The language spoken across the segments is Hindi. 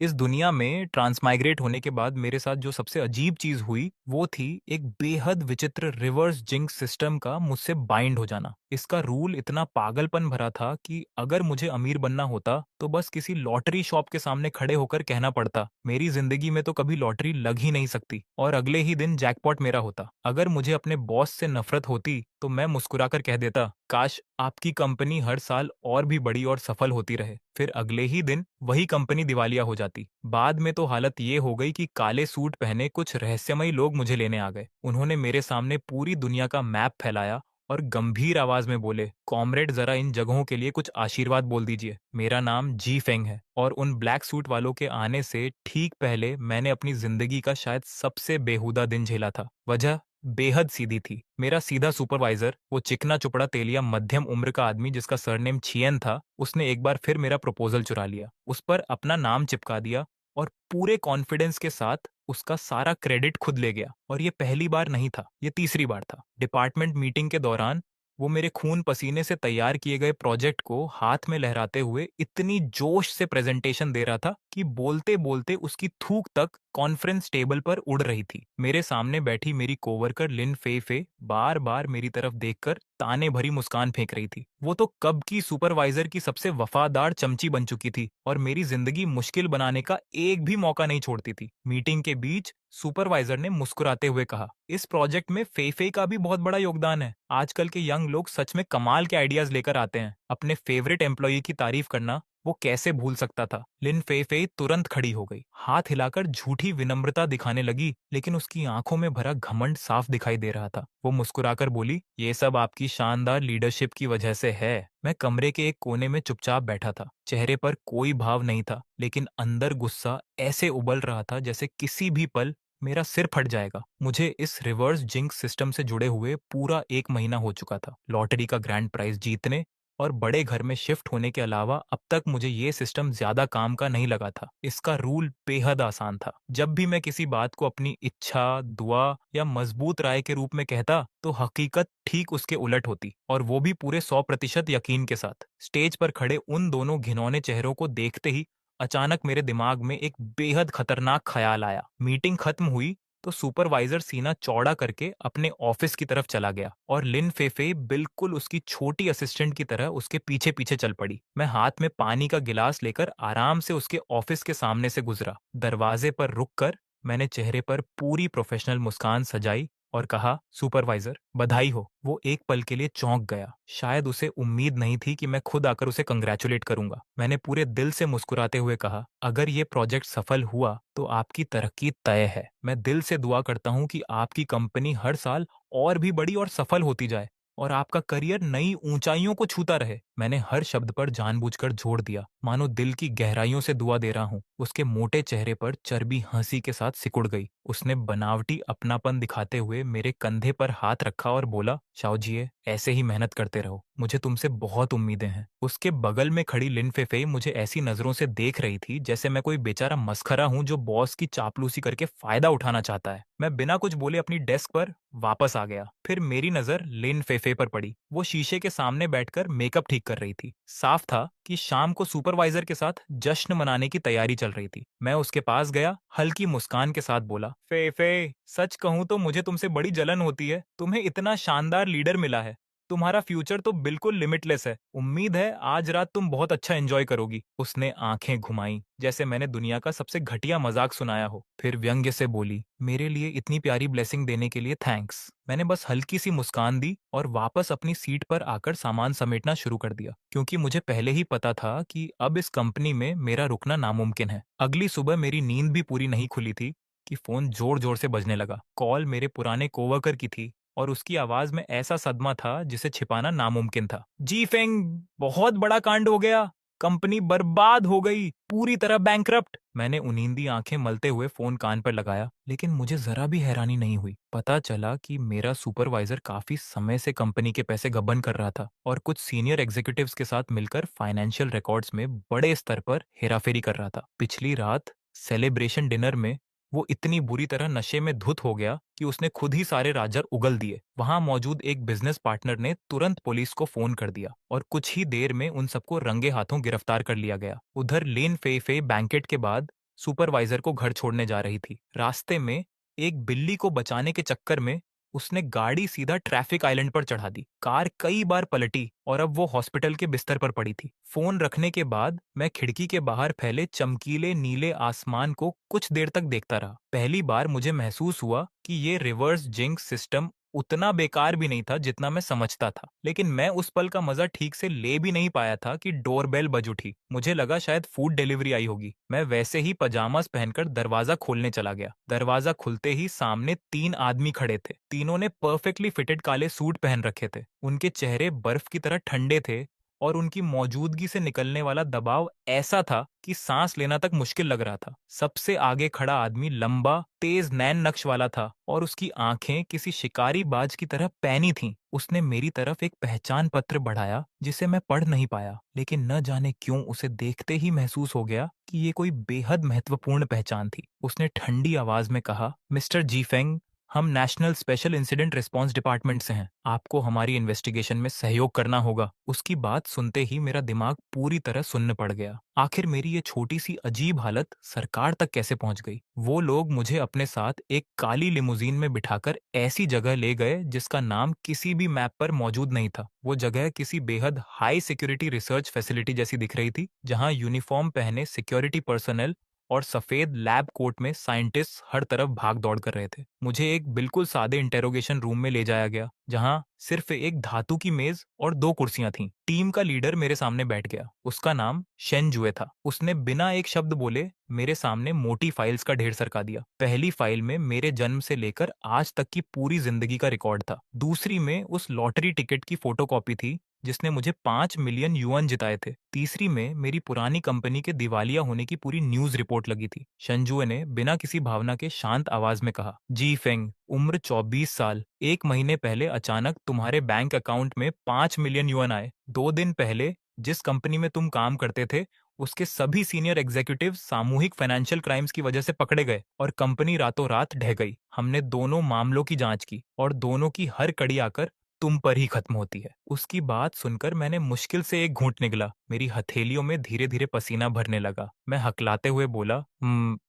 इस दुनिया में ट्रांसमाइग्रेट होने के बाद मेरे साथ जो सबसे अजीब चीज हुई वो थी एक बेहद विचित्र रिवर्स जिंक्स सिस्टम का मुझसे बाइंड हो जाना। इसका रूल इतना पागलपन भरा था कि अगर मुझे अमीर बनना होता तो बस किसी लॉटरी शॉप के सामने खड़े होकर कहना पड़ता मेरी जिंदगी में तो कभी लॉटरी लग ही नहीं सकती, और अगले ही दिन जैकपॉट मेरा होता। अगर मुझे अपने बॉस से नफरत होती तो मैं मुस्कुराकर कह देता काश आपकी कंपनी हर साल और भी बड़ी और सफल होती रहे। फिर अगले ही दिन वही कंपनी दिवालिया हो जाती। बाद में तो हालत ये हो गई कि काले सूट पहने कुछ रहस्यमयी लोग मुझे लेने आ गए। उन्होंने मेरे सामने पूरी दुनिया का मैप फैलाया और गंभीर आवाज में बोले, कॉमरेड जरा इन जगहों के लिए कुछ आशीर्वाद बोल दीजिए। मेरा नाम जी फेंग है और उन ब्लैक सूट वालों के आने से ठीक पहले मैंने अपनी जिंदगी का शायद सबसे बेहुदा दिन झेला था। वजह बेहद सीधी थी। मेरा सीधा सुपरवाइजर, वो चिकना चुपड़ा तेलिया मध्यम उम्र का आदमी जिसका सरनेम छियन था, उसने एक बार फिर मेरा प्रपोजल चुरा लिया, उस पर अपना नाम चिपका दिया और पूरे कॉन्फिडेंस के साथ उसका सारा क्रेडिट खुद ले गया। और ये पहली बार नहीं था, ये तीसरी बार था। डिपार्टमेंट मीटिंग के दौरान वो मेरे खून पसीने से तैयार किए गए प्रोजेक्ट को हाथ में लहराते हुए इतनी जोश से प्रेजेंटेशन दे रहा था कि बोलते बोलते उसकी थूक तक कॉन्फ्रेंस टेबल पर उड़ रही थी। मेरे सामने बैठी मेरी कोवर्कर लिन फे फे बार बार मेरी तरफ देखकर ताने भरी मुस्कान फेंक रही थी। वो तो कब की सुपरवाइजर की सबसे वफादार चमची बन चुकी थी और मेरी जिंदगी मुश्किल बनाने का एक भी मौका नहीं छोड़ती थी। मीटिंग के बीच सुपरवाइजर ने मुस्कुराते हुए कहा, इस प्रोजेक्ट में फेफे का भी बहुत बड़ा योगदान है। आजकल के यंग लोग सच में कमाल के आइडियाज लेकर आते हैं। अपने फेवरेट एम्प्लॉय की तारीफ करना वो कैसे भूल सकता था। लिन फेफे तुरंत खड़ी हो गई, हाथ हिलाकर झूठी विनम्रता दिखाने लगी, लेकिन उसकी आंखों में भरा घमंड साफ दिखाई दे रहा था। वो मुस्कुराकर बोली, ये सब आपकी शानदार लीडरशिप की वजह से है। मैं कमरे के एक कोने में चुपचाप बैठा था। चेहरे पर कोई भाव नहीं था, लेकिन अंदर गुस्सा ऐसे उबल रहा था जैसे किसी भी पल मेरा सिर फट जाएगा। मुझे इस रिवर्स जिंक्स सिस्टम से जुड़े हुए पूरा 1 महीना हो चुका था। लॉटरी का ग्रैंड प्राइज जीतने और बड़े घर में शिफ्ट होने के अलावा अब तक मुझे ये सिस्टम ज्यादा काम का नहीं लगा था। इसका रूल बेहद आसान था। जब भी मैं किसी बात को अपनी इच्छा, दुआ या मजबूत राय के रूप में कहता तो हकीकत ठीक उसके उलट होती, और वो भी पूरे 100% यकीन के साथ। स्टेज पर खड़े उन दोनों घिनौने चेहरों को देखते ही अचानक मेरे दिमाग में एक बेहद खतरनाक ख्याल आया। मीटिंग खत्म हुई तो सुपरवाइजर सीना चौड़ा करके अपने ऑफिस की तरफ चला गया और लिन फेफे बिल्कुल उसकी छोटी असिस्टेंट की तरह उसके पीछे पीछे चल पड़ी। मैं हाथ में पानी का गिलास लेकर आराम से उसके ऑफिस के सामने से गुजरा। दरवाजे पर रुककर मैंने चेहरे पर पूरी प्रोफेशनल मुस्कान सजाई और कहा, सुपरवाइजर बधाई हो। वो एक पल के लिए चौंक गया। शायद उसे उम्मीद नहीं थी कि मैं खुद आकर उसे कंग्रेचुलेट करूंगा। मैंने पूरे दिल से मुस्कुराते हुए कहा, अगर ये प्रोजेक्ट सफल हुआ तो आपकी तरक्की तय है। मैं दिल से दुआ करता हूँ कि आपकी कंपनी हर साल और भी बड़ी और सफल होती जाए और आपका करियर नई ऊंचाइयों को छूता रहे। मैंने हर शब्द पर जानबूझकर जोर दिया, मानो दिल की गहराइयों से दुआ दे रहा हूँ। उसके मोटे चेहरे पर चर्बी हंसी के साथ सिकुड़ गई। उसने बनावटी अपनापन दिखाते हुए मेरे कंधे पर हाथ रखा और बोला, शाओजिए ऐसे ही मेहनत करते रहो, मुझे तुमसे बहुत उम्मीदें हैं। उसके बगल में खड़ी लिन फेफे मुझे ऐसी नजरों से देख रही थी जैसे मैं कोई बेचारा मस्खरा हूं जो बॉस की चापलूसी करके फायदा उठाना चाहता है। मैं बिना कुछ बोले अपनी डेस्क पर वापस आ गया। फिर मेरी नजर लिन फेफे पर पड़ी। वो शीशे के सामने बैठकर मेकअप ठीक कर रही थी। साफ था कि शाम को सुपरवाइजर के साथ जश्न मनाने की तैयारी चल रही थी। मैं उसके पास गया, हल्की मुस्कान के साथ बोला, फेफे सच कहूं तो मुझे तुमसे बड़ी जलन होती है। तुम्हें इतना शानदार लीडर मिला है। तुम्हारा फ्यूचर तो बिल्कुल लिमिटलेस है। उम्मीद है आज रात तुम बहुत अच्छा एंजॉय करोगी। उसने आंखें घुमाई जैसे मैंने दुनिया का सबसे घटिया मजाक सुनाया हो। फिर व्यंग्य से बोली, मेरे लिए इतनी प्यारी ब्लेसिंग देने के लिए थैंक्स। मैंने बस हल्की सी मुस्कान दी और वापस अपनी सीट पर आकर सामान समेटना शुरू कर दिया, क्योंकि मुझे पहले ही पता था कि अब इस कंपनी में मेरा रुकना नामुमकिन है। अगली सुबह मेरी नींद भी पूरी नहीं खुली थी कि फोन जोर जोर से बजने लगा। कॉल मेरे पुराने कोवर्कर की थी और उसकी आवाज में ऐसा सदमा था जिसे छिपाना नामुमकिन था। जी फेंग, बहुत बड़ा कांड हो गया। कंपनी बर्बाद हो गई, पूरी तरह बैंकरप्ट। मैंने उनींदी आंखें मलते हुए फोन कान पर लगाया, लेकिन मुझे जरा भी हैरानी नहीं हुई। पता चला कि मेरा सुपरवाइजर काफी समय से कंपनी के पैसे गबन कर रहा था और कुछ सीनियर एग्जीक्यूटिव्स के साथ मिलकर फाइनेंशियल रिकॉर्ड्स में बड़े स्तर पर हेराफेरी कर रहा था। पिछली रात सेलिब्रेशन डिनर में वो इतनी बुरी तरह नशे में धुत हो गया कि उसने खुद ही सारे राजर उगल दिए। वहां मौजूद एक बिजनेस पार्टनर ने तुरंत पुलिस को फोन कर दिया और कुछ ही देर में उन सबको रंगे हाथों गिरफ्तार कर लिया गया। उधर लेन फे फे बैंकेट के बाद सुपरवाइजर को घर छोड़ने जा रही थी। रास्ते में एक बिल्ली को बचाने के चक्कर में उसने गाड़ी सीधा ट्रैफिक आइलैंड पर चढ़ा दी। कार कई बार पलटी और अब वो हॉस्पिटल के बिस्तर पर पड़ी थी। फोन रखने के बाद मैं खिड़की के बाहर फैले चमकीले नीले आसमान को कुछ देर तक देखता रहा। पहली बार मुझे महसूस हुआ कि ये रिवर्स जिंक्स सिस्टम उतना बेकार भी नहीं था जितना मैं समझता था। लेकिन मैं उस पल का मजा ठीक से ले भी नहीं पाया था कि डोरबेल बज उठी। मुझे लगा शायद फूड डिलीवरी आई होगी। मैं वैसे ही पजामास पहनकर दरवाजा खोलने चला गया। दरवाजा खुलते ही सामने 3 आदमी खड़े थे। तीनों ने परफेक्टली फिटेड काले सूट पहन रखे थे। उनके चेहरे बर्फ की तरह ठंडे थे और उनकी मौजूदगी से निकलने वाला दबाव ऐसा था कि सांस लेना तक मुश्किल लग रहा था। सबसे आगे खड़ा आदमी लंबा, तेज नैन नक्श वाला था और उसकी आंखें किसी शिकारी बाज की तरह पैनी थीं। उसने मेरी तरफ एक पहचान पत्र बढ़ाया जिसे मैं पढ़ नहीं पाया, लेकिन न जाने क्यों उसे देखते ही महसूस हो गया कि ये कोई बेहद महत्वपूर्ण पहचान थी। उसने ठंडी आवाज में कहा, मिस्टर जीफेंग, हम national special incident response department से हैं। आपको हमारी इन्वेस्टिगेशन में सहयोग करना होगा। उसकी बात सुनते ही मेरा दिमाग पूरी तरह सुन्न पड़ गया। आखिर मेरी ये छोटी सी अजीब हालत सरकार तक कैसे पहुंच गई? वो लोग मुझे अपने साथ एक काली लिमुजीन में बिठाकर ऐसी जगह ले गए जिसका नाम किसी भी मैप पर मौजूद नहीं था। वो जगह किसी बेहद हाई सिक्योरिटी रिसर्च फैसिलिटी जैसी दिख रही थी, जहां यूनिफॉर्म पहने सिक्योरिटी पर्सनल और सफेद लैब कोट में साइंटिस्ट हर तरफ भाग दौड़ कर रहे थे। मुझे एक बिल्कुल सादे इंटेरोगेशन रूम में ले जाया गया, जहां सिर्फ एक धातु की मेज और 2 कुर्सियां थीं। टीम का लीडर मेरे सामने बैठ गया। उसका नाम शेन जुए था। उसने बिना एक शब्द बोले मेरे सामने मोटी फाइल्स का ढेर सरका दिया। पहली फाइल में मेरे जन्म से लेकर आज तक की पूरी जिंदगी का रिकॉर्ड था। दूसरी में उस लॉटरी टिकट की फोटोकॉपी थी जिसने मुझे 5 मिलियन युआन जिताए थे। तीसरी में मेरी पुरानी कंपनी के दिवालिया होने की पूरी न्यूज रिपोर्ट लगी थी। शंजुए ने बिना किसी भावना के शांत आवाज में कहा, जी फेंग, उम्र 24 साल, 1 महीने पहले अचानक तुम्हारे बैंक अकाउंट में 5 मिलियन युआन आए। 2 दिन पहले जिस कंपनी में तुम काम करते थे उसके सभी सीनियर एग्जीक्यूटिव सामूहिक फाइनेंशियल क्राइम्स की वजह से पकड़े गए और कंपनी रातों रात ढह गई। हमने दोनों मामलों की जांच की और दोनों की हर कड़ी आकर तुम पर ही खत्म होती है। उसकी बात सुनकर मैंने मुश्किल से एक घूंट निगला। मेरी हथेलियों में धीरे धीरे पसीना भरने लगा। मैं हकलाते हुए बोला,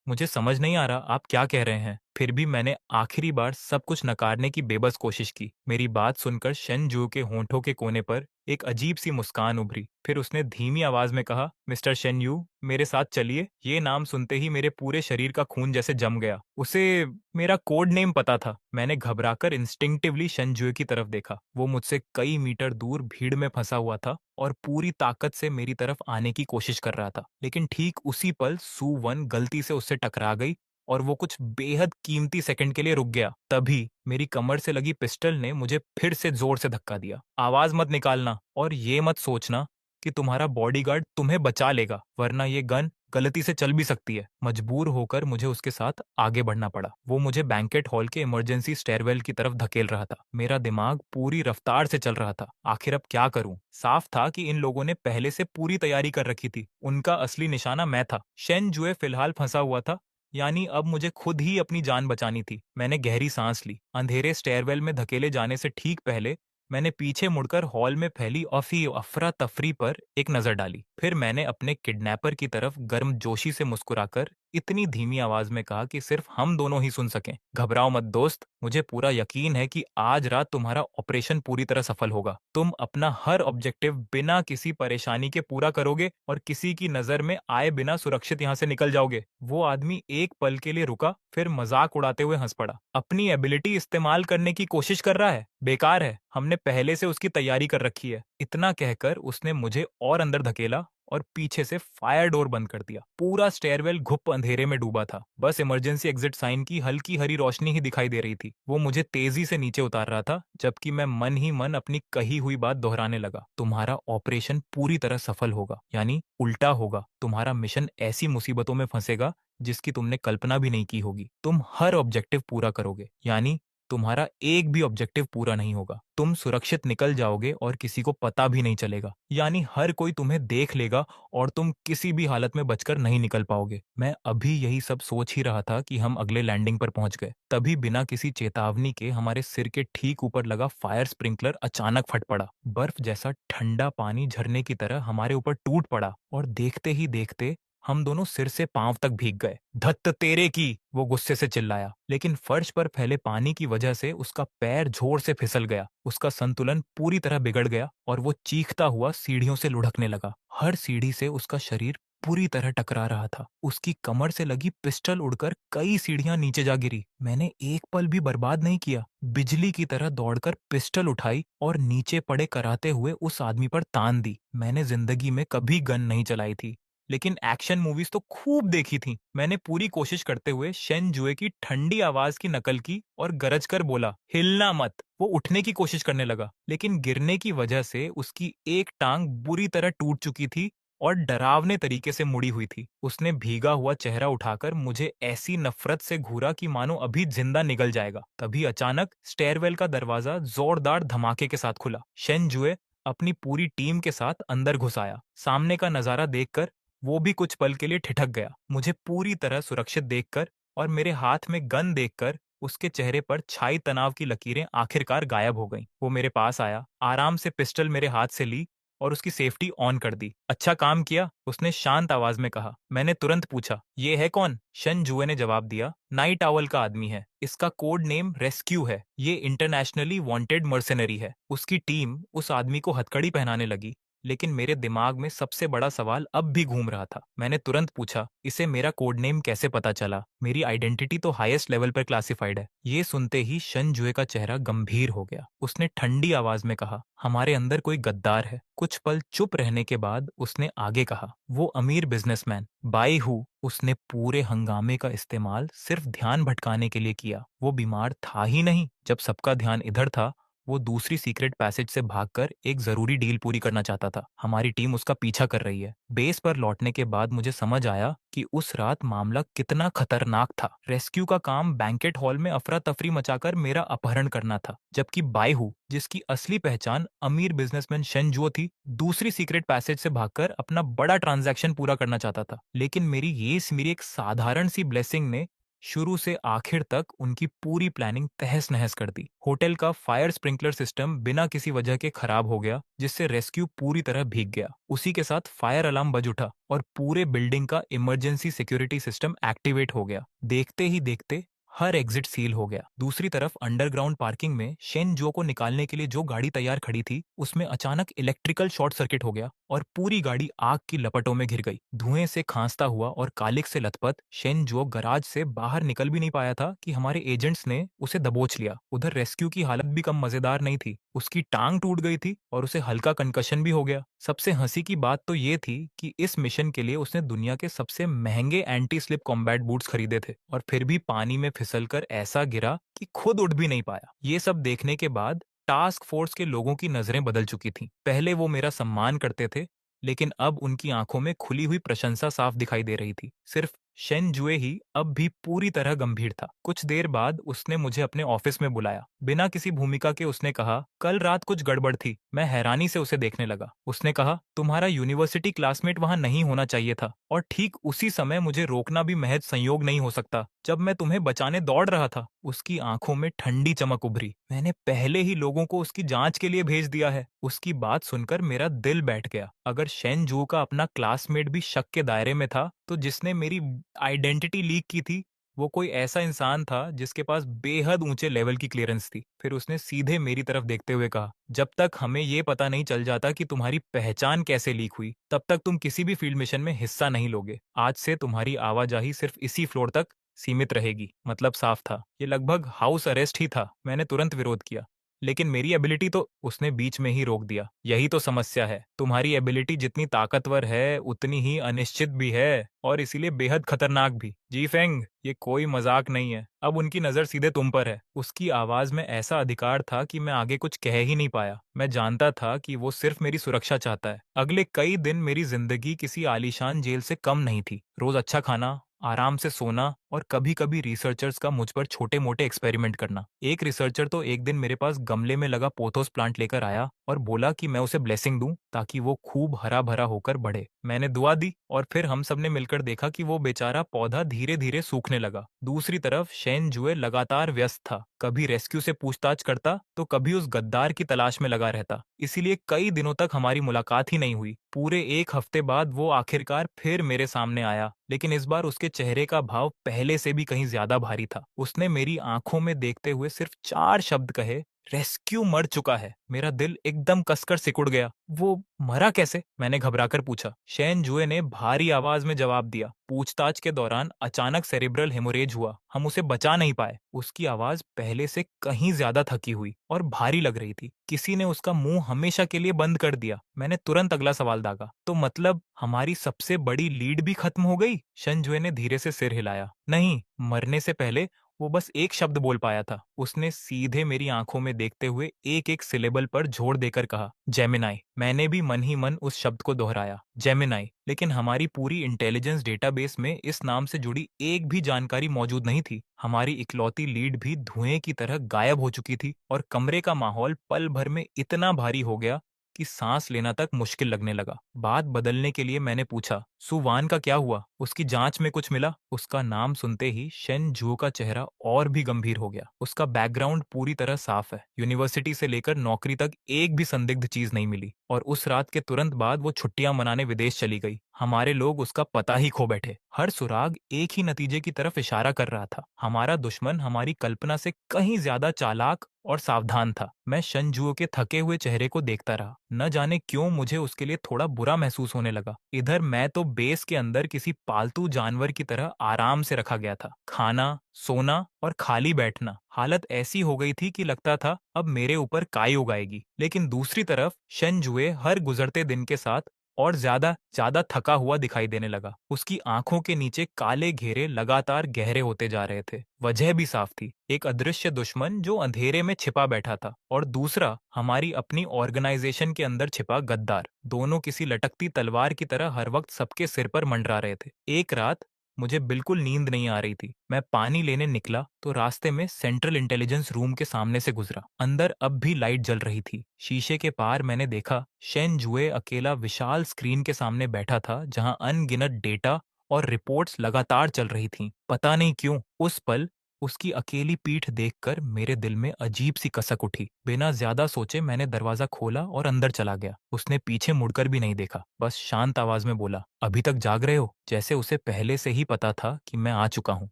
मुझे समझ नहीं आ रहा आप क्या कह रहे हैं। फिर भी मैंने आखिरी बार सब कुछ नकारने की बेबस कोशिश की। मेरी बात सुनकर शन जू के होंठों के कोने पर एक अजीब सी मुस्कान उभरी। फिर उसने धीमी आवाज में कहा, मिस्टर शेन यू, मेरे साथ चलिए। ये नाम सुनते ही मेरे पूरे शरीर का खून जैसे जम गया। उसे मेरा कोड नेम पता था। मैंने घबराकर इंस्टिंक्टिवली शनजुए की तरफ देखा। वो मुझसे कई मीटर दूर भीड़ में फंसा हुआ था और पूरी ताकत से मेरी तरफ आने की कोशिश कर रहा था। लेकिन ठीक उसी पल सू वन गलती से उससे टकरा गई और वो कुछ बेहद कीमती सेकंड के लिए रुक गया। तभी मेरी कमर से लगी पिस्टल ने मुझे फिर से जोर से धक्का दिया। आवाज मत निकालना और ये मत सोचना कि तुम्हारा बॉडीगार्ड तुम्हें बचा लेगा, वरना ये गन गलती से चल भी सकती है। मजबूर होकर मुझे उसके साथ आगे बढ़ना पड़ा। वो मुझे बैंकेट हॉल के इमरजेंसी स्टेयरवेल की तरफ धकेल रहा था। मेरा दिमाग पूरी रफ्तार से चल रहा था। आखिर अब क्या करूं? साफ था कि इन लोगों ने पहले से पूरी तैयारी कर रखी थी। उनका असली निशाना मैं था। शेन जुए फिलहाल फंसा हुआ था, यानी अब मुझे खुद ही अपनी जान बचानी थी। मैंने गहरी सांस ली। अंधेरे स्टेयरवेल में धकेले जाने से ठीक पहले मैंने पीछे मुड़कर हॉल में फैली अफरा तफरी पर एक नजर डाली। फिर मैंने अपने किडनैपर की तरफ गर्मजोशी से मुस्कुराकर इतनी धीमी आवाज में कहा कि सिर्फ हम दोनों ही सुन सकें, घबराओ मत दोस्त, मुझे पूरा यकीन है कि आज रात तुम्हारा ऑपरेशन पूरी तरह सफल होगा। तुम अपना हर ऑब्जेक्टिव बिना किसी परेशानी के पूरा करोगे और किसी की नजर में आए बिना सुरक्षित यहाँ से निकल जाओगे। वो आदमी एक पल के लिए रुका, फिर मजाक उड़ाते हुए हंस पड़ा। अपनी एबिलिटी इस्तेमाल करने की कोशिश कर रहा है? बेकार है, हमने पहले से उसकी तैयारी कर रखी है। इतना कहकर उसने मुझे और अंदर धकेला और पीछे से फायर डोर बंद कर दिया। पूरा स्टेयरवेल घुप अंधेरे में डूबा था। बस इमरजेंसी एग्जिट साइन की हल्की हरी रोशनी ही दिखाई दे रही थी। वो मुझे तेजी से नीचे उतार रहा था, जबकि मैं मन ही मन अपनी कही हुई बात दोहराने लगा। तुम्हारा ऑपरेशन पूरी तरह सफल होगा, यानी उल्टा होगा। तुम्हारा मिशन ऐसी मुसीबतों में फंसेगा जिसकी तुमने कल्पना भी नहीं की होगी। तुम हर ऑब्जेक्टिव पूरा करोगे, यानी तुम्हारा एक भी ऑब्जेक्टिव पूरा नहीं होगा। तुम सुरक्षित निकल जाओगे और किसी को पता भी नहीं चलेगा, यानी हर कोई तुम्हें देख लेगा और तुम किसी भी हालत में बचकर नहीं निकल पाओगे। मैं अभी यही सब सोच ही रहा था कि हम अगले लैंडिंग पर पहुंच गए। तभी बिना किसी चेतावनी के हमारे सिर के ठीक ऊपर लगा फायर स्प्रिंकलर अचानक फट पड़ा। बर्फ जैसा ठंडा पानी झरने की तरह हमारे ऊपर टूट पड़ा और देखते ही देखते हम दोनों सिर से पांव तक भीग गए। धत्त तेरे की, वो गुस्से से चिल्लाया, लेकिन फर्श पर फैले पानी की वजह से उसका पैर जोर से फिसल गया। उसका संतुलन पूरी तरह बिगड़ गया और वो चीखता हुआ सीढ़ियों से लुढ़कने लगा। हर सीढ़ी से उसका शरीर पूरी तरह टकरा रहा था। उसकी कमर से लगी पिस्टल उड़कर कई सीढ़ियां नीचे जा गिरी। मैंने एक पल भी बर्बाद नहीं किया। बिजली की तरह दौड़कर पिस्टल उठाई और नीचे पड़े कराते हुए उस आदमी पर तान दी। मैंने जिंदगी में कभी गन नहीं चलाई थी, लेकिन एक्शन मूवीज तो खूब देखी थी। मैंने पूरी कोशिश करते हुए शेन जुए की ठंडी आवाज की नकल की और गरज कर बोला, हिलना मत। वो उठने की कोशिश करने लगा, लेकिन गिरने की वजह से उसकी एक टांग बुरी तरह टूट चुकी थी और डरावने तरीके से मुड़ी हुई थी। उसने भीगा हुआ चेहरा उठाकर मुझे ऐसी नफरत से घूरा कि मानो अभी जिंदा निकल जाएगा। तभी अचानक स्टेयरवेल का दरवाजा जोरदार धमाके के साथ खुला। शेन जुए अपनी पूरी टीम के साथ अंदर घुस आया। सामने का नजारा देखकर वो भी कुछ पल के लिए ठिठक गया। मुझे पूरी तरह सुरक्षित देखकर और मेरे हाथ में गन देखकर उसके चेहरे पर छाई तनाव की लकीरें आखिरकार गायब हो गईं। वो मेरे पास आया, आराम से पिस्टल मेरे हाथ से ली और उसकी सेफ्टी ऑन कर दी। अच्छा काम किया, उसने शांत आवाज में कहा। मैंने तुरंत पूछा, ये है कौन? शन जुए ने जवाब दिया, नाइट आउल का आदमी है। इसका कोड नेम रेस्क्यू है। ये इंटरनेशनली वांटेड मर्सेनरी है। उसकी टीम उस आदमी को हथकड़ी पहनाने लगी, लेकिन मेरे दिमाग में सबसे बड़ा सवाल अब भी घूम रहा था। मैंने तुरंत पूछा, इसे मेरा कोड नेम कैसे पता चला? मेरी आइडेंटिटी तो हाईएस्ट लेवल पर क्लासिफाइड है। ये सुनते ही शन जुए का चेहरा गंभीर हो गया। उसने ठंडी आवाज में कहा, हमारे अंदर कोई गद्दार है। कुछ पल चुप रहने के बाद उसने आगे कहा, वो अमीर बिजनेसमैन बाई हु। उसने पूरे हंगामे का इस्तेमाल सिर्फ ध्यान भटकाने के लिए किया। वो बीमार था ही नहीं। जब सबका ध्यान इधर था, वो दूसरी सीक्रेट पैसेज से भागकर एक जरूरी डील पूरी करना चाहता था। हमारी टीम उसका पीछा कर रही है। बेस पर लौटने के बाद मुझे समझ आया कि उस रात मामला कितना खतरनाक था। रेस्क्यू का काम बैंकेट हॉल में अफरा तफरी मचाकर मेरा अपहरण करना था, जबकि बायहू, जिसकी असली पहचान अमीर बिजनेसमैन शेनजुओ थी, दूसरी सीक्रेट पैसेज से भागकर अपना बड़ा ट्रांजैक्शन पूरा करना चाहता था। लेकिन मेरी एक साधारण सी ब्लेसिंग ने शुरू से आखिर तक उनकी पूरी प्लानिंग तहस नहस कर दी। होटल का फायर स्प्रिंकलर सिस्टम बिना किसी वजह के खराब हो गया, जिससे रेस्क्यू पूरी तरह भीग गया। उसी के साथ फायर अलार्म बज उठा और पूरे बिल्डिंग का इमरजेंसी सिक्योरिटी सिस्टम एक्टिवेट हो गया। देखते ही देखते हर एग्जिट सील हो गया। दूसरी तरफ अंडरग्राउंड पार्किंग में शेन जो को निकालने के लिए जो गाड़ी तैयार खड़ी थी, उसमें अचानक इलेक्ट्रिकल शॉर्ट सर्किट हो गया और पूरी गाड़ी आग की लपटों में घिर गई। धुएं से खांसता हुआ और कालिक से लथपथ शेन जो गराज से बाहर निकल भी नहीं पाया था कि हमारे एजेंट्स ने उसे दबोच लिया। उधर रेस्क्यू की हालत भी कम मजेदार नहीं थी। उसकी टांग टूट गई थी और उसे हल्का कंकशन भी हो गया। सबसे हंसी की बात तो ये थी कि इस मिशन के लिए उसने दुनिया के सबसे महंगे एंटी स्लिप कॉम्बैट बूट्स खरीदे थे और फिर भी पानी में फिसलकर ऐसा गिरा कि खुद उठ भी नहीं पाया। ये सब देखने के बाद टास्क फोर्स के लोगों की नजरें बदल चुकी थीं। पहले वो मेरा सम्मान करते थे, लेकिन अब उनकी आंखों में खुली हुई प्रशंसा साफ दिखाई दे रही थी। सिर्फ शेन जुए ही अब भी पूरी तरह गंभीर था। कुछ देर बाद उसने मुझे अपने ऑफिस में बुलाया। बिना किसी भूमिका के उसने कहा, कल रात कुछ गड़बड़ थी। मैं हैरानी से उसे देखने लगा। उसने कहा, तुम्हारा यूनिवर्सिटी क्लासमेट वहां नहीं होना चाहिए था, और ठीक उसी समय मुझे रोकना भी महज संयोग नहीं हो सकता, जब मैं तुम्हें बचाने दौड़ रहा था। उसकी आंखों में ठंडी चमक उभरी। मैंने पहले ही लोगों को उसकी जांच के लिए भेज दिया है। उसकी बात सुनकर मेरा दिल बैठ गया। अगर शेन जू का अपना क्लासमेट भी शक के दायरे में था, तो जिसने मेरी आइडेंटिटी लीक की थी, वो कोई ऐसा इंसान था जिसके पास बेहद ऊंचे लेवल की क्लियरेंस थी। फिर उसने सीधे मेरी तरफ देखते हुए कहा, जब तक हमें ये पता नहीं चल जाता कि तुम्हारी पहचान कैसे लीक हुई, तब तक तुम किसी भी फील्ड मिशन में हिस्सा नहीं लोगे। आज से तुम्हारी आवाजाही सिर्फ इसी फ्लोर तक सीमित रहेगी। मतलब साफ था, ये लगभग हाउस अरेस्ट ही था। मैंने तुरंत विरोध किया, लेकिन मेरी एबिलिटी तो। उसने बीच में ही रोक दिया। यही तो समस्या है, तुम्हारी एबिलिटी जितनी ताकतवर है उतनी ही अनिश्चित भी है, और इसीलिए बेहद खतरनाक भी। जी फेंग, ये कोई मजाक नहीं है। अब उनकी नजर सीधे तुम पर है। उसकी आवाज में ऐसा अधिकार था कि मैं आगे कुछ कह ही नहीं पाया। मैं जानता था कि वो सिर्फ मेरी सुरक्षा चाहता है। अगले कई दिन मेरी जिंदगी किसी आलीशान जेल से कम नहीं थी। रोज अच्छा खाना, आराम से सोना और कभी कभी रिसर्चर्स का मुझ पर छोटे मोटे एक्सपेरिमेंट करना। एक रिसर्चर तो एक दिन मेरे पास गमले में लगा पोथोस प्लांट लेकर आया और बोला कि मैं उसे ब्लेसिंग दूं ताकि वो खूब हरा भरा होकर बढ़े। मैंने दुआ दी और फिर हम सब ने मिलकर देखा कि वो बेचारा पौधा धीरे धीरे सूखने लगा। दूसरी तरफ शेन जुए लगातार व्यस्त था, कभी रेस्क्यू से पूछताछ करता तो कभी उस गद्दार की तलाश में लगा रहता। इसीलिए कई दिनों तक हमारी मुलाकात ही नहीं हुई। पूरे एक हफ्ते बाद वो आखिरकार फिर मेरे सामने आया, लेकिन इस बार उसके चेहरे का भाव पहले से भी कहीं ज्यादा भारी था। उसने मेरी आंखों में देखते हुए सिर्फ 4 शब्द कहे, रेस्क्यू मर चुका है। मेरा दिल एकदम कसकर सिकुड़ गया। वो मरा कैसे? मैंने घबराकर पूछा। शैन जुए ने भारी आवाज में जवाब दिया, पूछताछ के दौरान अचानक सेरिब्रल हेमोरेज हुआ, हम उसे बचा नहीं पाए। उसकी आवाज पहले से कहीं ज्यादा थकी हुई और भारी लग रही थी। किसी ने उसका मुंह हमेशा के लिए बंद कर दिया। मैंने तुरंत अगला सवाल दागा, तो मतलब हमारी सबसे बड़ी लीड भी खत्म हो गई? शनजुए ने धीरे से सिर हिलाया। नहीं, मरने से पहले वो बस एक शब्द बोल पाया था। उसने सीधे मेरी आंखों में देखते हुए एक एक सिलेबल पर जोर देकर कहा, जेमिनाई। मैंने भी मन ही मन उस शब्द को दोहराया, जेमिनाई। लेकिन हमारी पूरी इंटेलिजेंस डेटाबेस में इस नाम से जुड़ी एक भी जानकारी मौजूद नहीं थी। हमारी इकलौती लीड भी धुएं की तरह गायब हो चुकी थी और कमरे का माहौल पल भर में इतना भारी हो गया कि सांस लेना तक मुश्किल लगने लगा। बात बदलने के लिए मैंने पूछा, सुवान का क्या हुआ? उसकी जांच में कुछ मिला? उसका नाम सुनते ही शेन जुओ का चेहरा और भी गंभीर हो गया। उसका बैकग्राउंड पूरी तरह साफ है। यूनिवर्सिटी से लेकर नौकरी तक एक भी संदिग्ध चीज नहीं मिली और उस रात के तुरंत बाद वो छुट्टियां मनाने विदेश चली गई। हमारे लोग उसका पता ही खो बैठे। हर सुराग एक ही नतीजे की तरफ इशारा कर रहा था, हमारा दुश्मन हमारी कल्पना से कहीं ज्यादा चालाक और सावधान था। मैं शनजुओ के थके हुए चेहरे को देखता रहा। न जाने क्यों मुझे उसके लिए थोड़ा बुरा महसूस होने लगा। इधर मैं तो बेस के अंदर किसी पालतू जानवर की तरह आराम से रखा गया था। खाना, सोना और खाली बैठना। हालत ऐसी हो गई थी कि लगता था अब मेरे ऊपर काई उगाएगी। लेकिन दूसरी तरफ शनजुए हर गुजरते दिन के साथ और ज्यादा ज्यादा थका हुआ दिखाई देने लगा। उसकी आंखों के नीचे काले घेरे लगातार गहरे होते जा रहे थे। वजह भी साफ थी, एक अदृश्य दुश्मन जो अंधेरे में छिपा बैठा था और दूसरा हमारी अपनी ऑर्गेनाइजेशन के अंदर छिपा गद्दार। दोनों किसी लटकती तलवार की तरह हर वक्त सबके सिर पर मंडरा रहे थे। एक रात मुझे बिल्कुल नींद नहीं आ रही थी। मैं पानी लेने निकला तो रास्ते में सेंट्रल इंटेलिजेंस रूम के सामने से गुजरा। अंदर अब भी लाइट जल रही थी। शीशे के पार मैंने देखा शेन जुए अकेला विशाल स्क्रीन के सामने बैठा था, जहां अनगिनत डेटा और रिपोर्ट्स लगातार चल रही थीं। पता नहीं क्यों उस पल उसकी अकेली पीठ देखकर मेरे दिल में अजीब सी कसक उठी। बिना ज्यादा सोचे मैंने दरवाजा खोला और अंदर चला गया। उसने पीछे मुड़कर भी नहीं देखा, बस शांत आवाज में बोला, अभी तक जाग रहे हो? जैसे उसे पहले से ही पता था कि मैं आ चुका हूँ।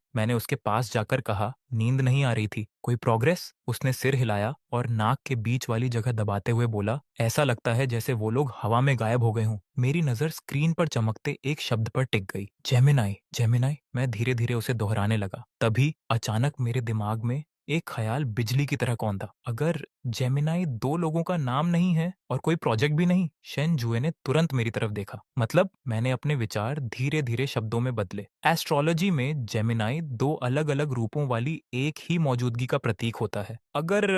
मैंने उसके पास जाकर कहा, नींद नहीं आ रही थी, कोई प्रोग्रेस? उसने सिर हिलाया और नाक के बीच वाली जगह दबाते हुए बोला, ऐसा लगता है जैसे वो लोग हवा में गायब हो गए हों। मेरी नजर स्क्रीन पर चमकते एक शब्द पर टिक गई, जेमिनाई। जेमिनाई। मैं धीरे धीरे उसे दोहराने लगा। तभी अचानक मेरे दिमाग में एक ख्याल बिजली की तरह कौंधा, अगर जेमिनाई 2 लोगों का नाम नहीं है और कोई प्रोजेक्ट भी नहीं? शेन जुए ने तुरंत मेरी तरफ देखा। मतलब? मैंने अपने विचार धीरे धीरे शब्दों में बदले। एस्ट्रोलॉजी में जेमिनाई 2 अलग-अलग रूपों वाली एक ही मौजूदगी का प्रतीक होता है। अगर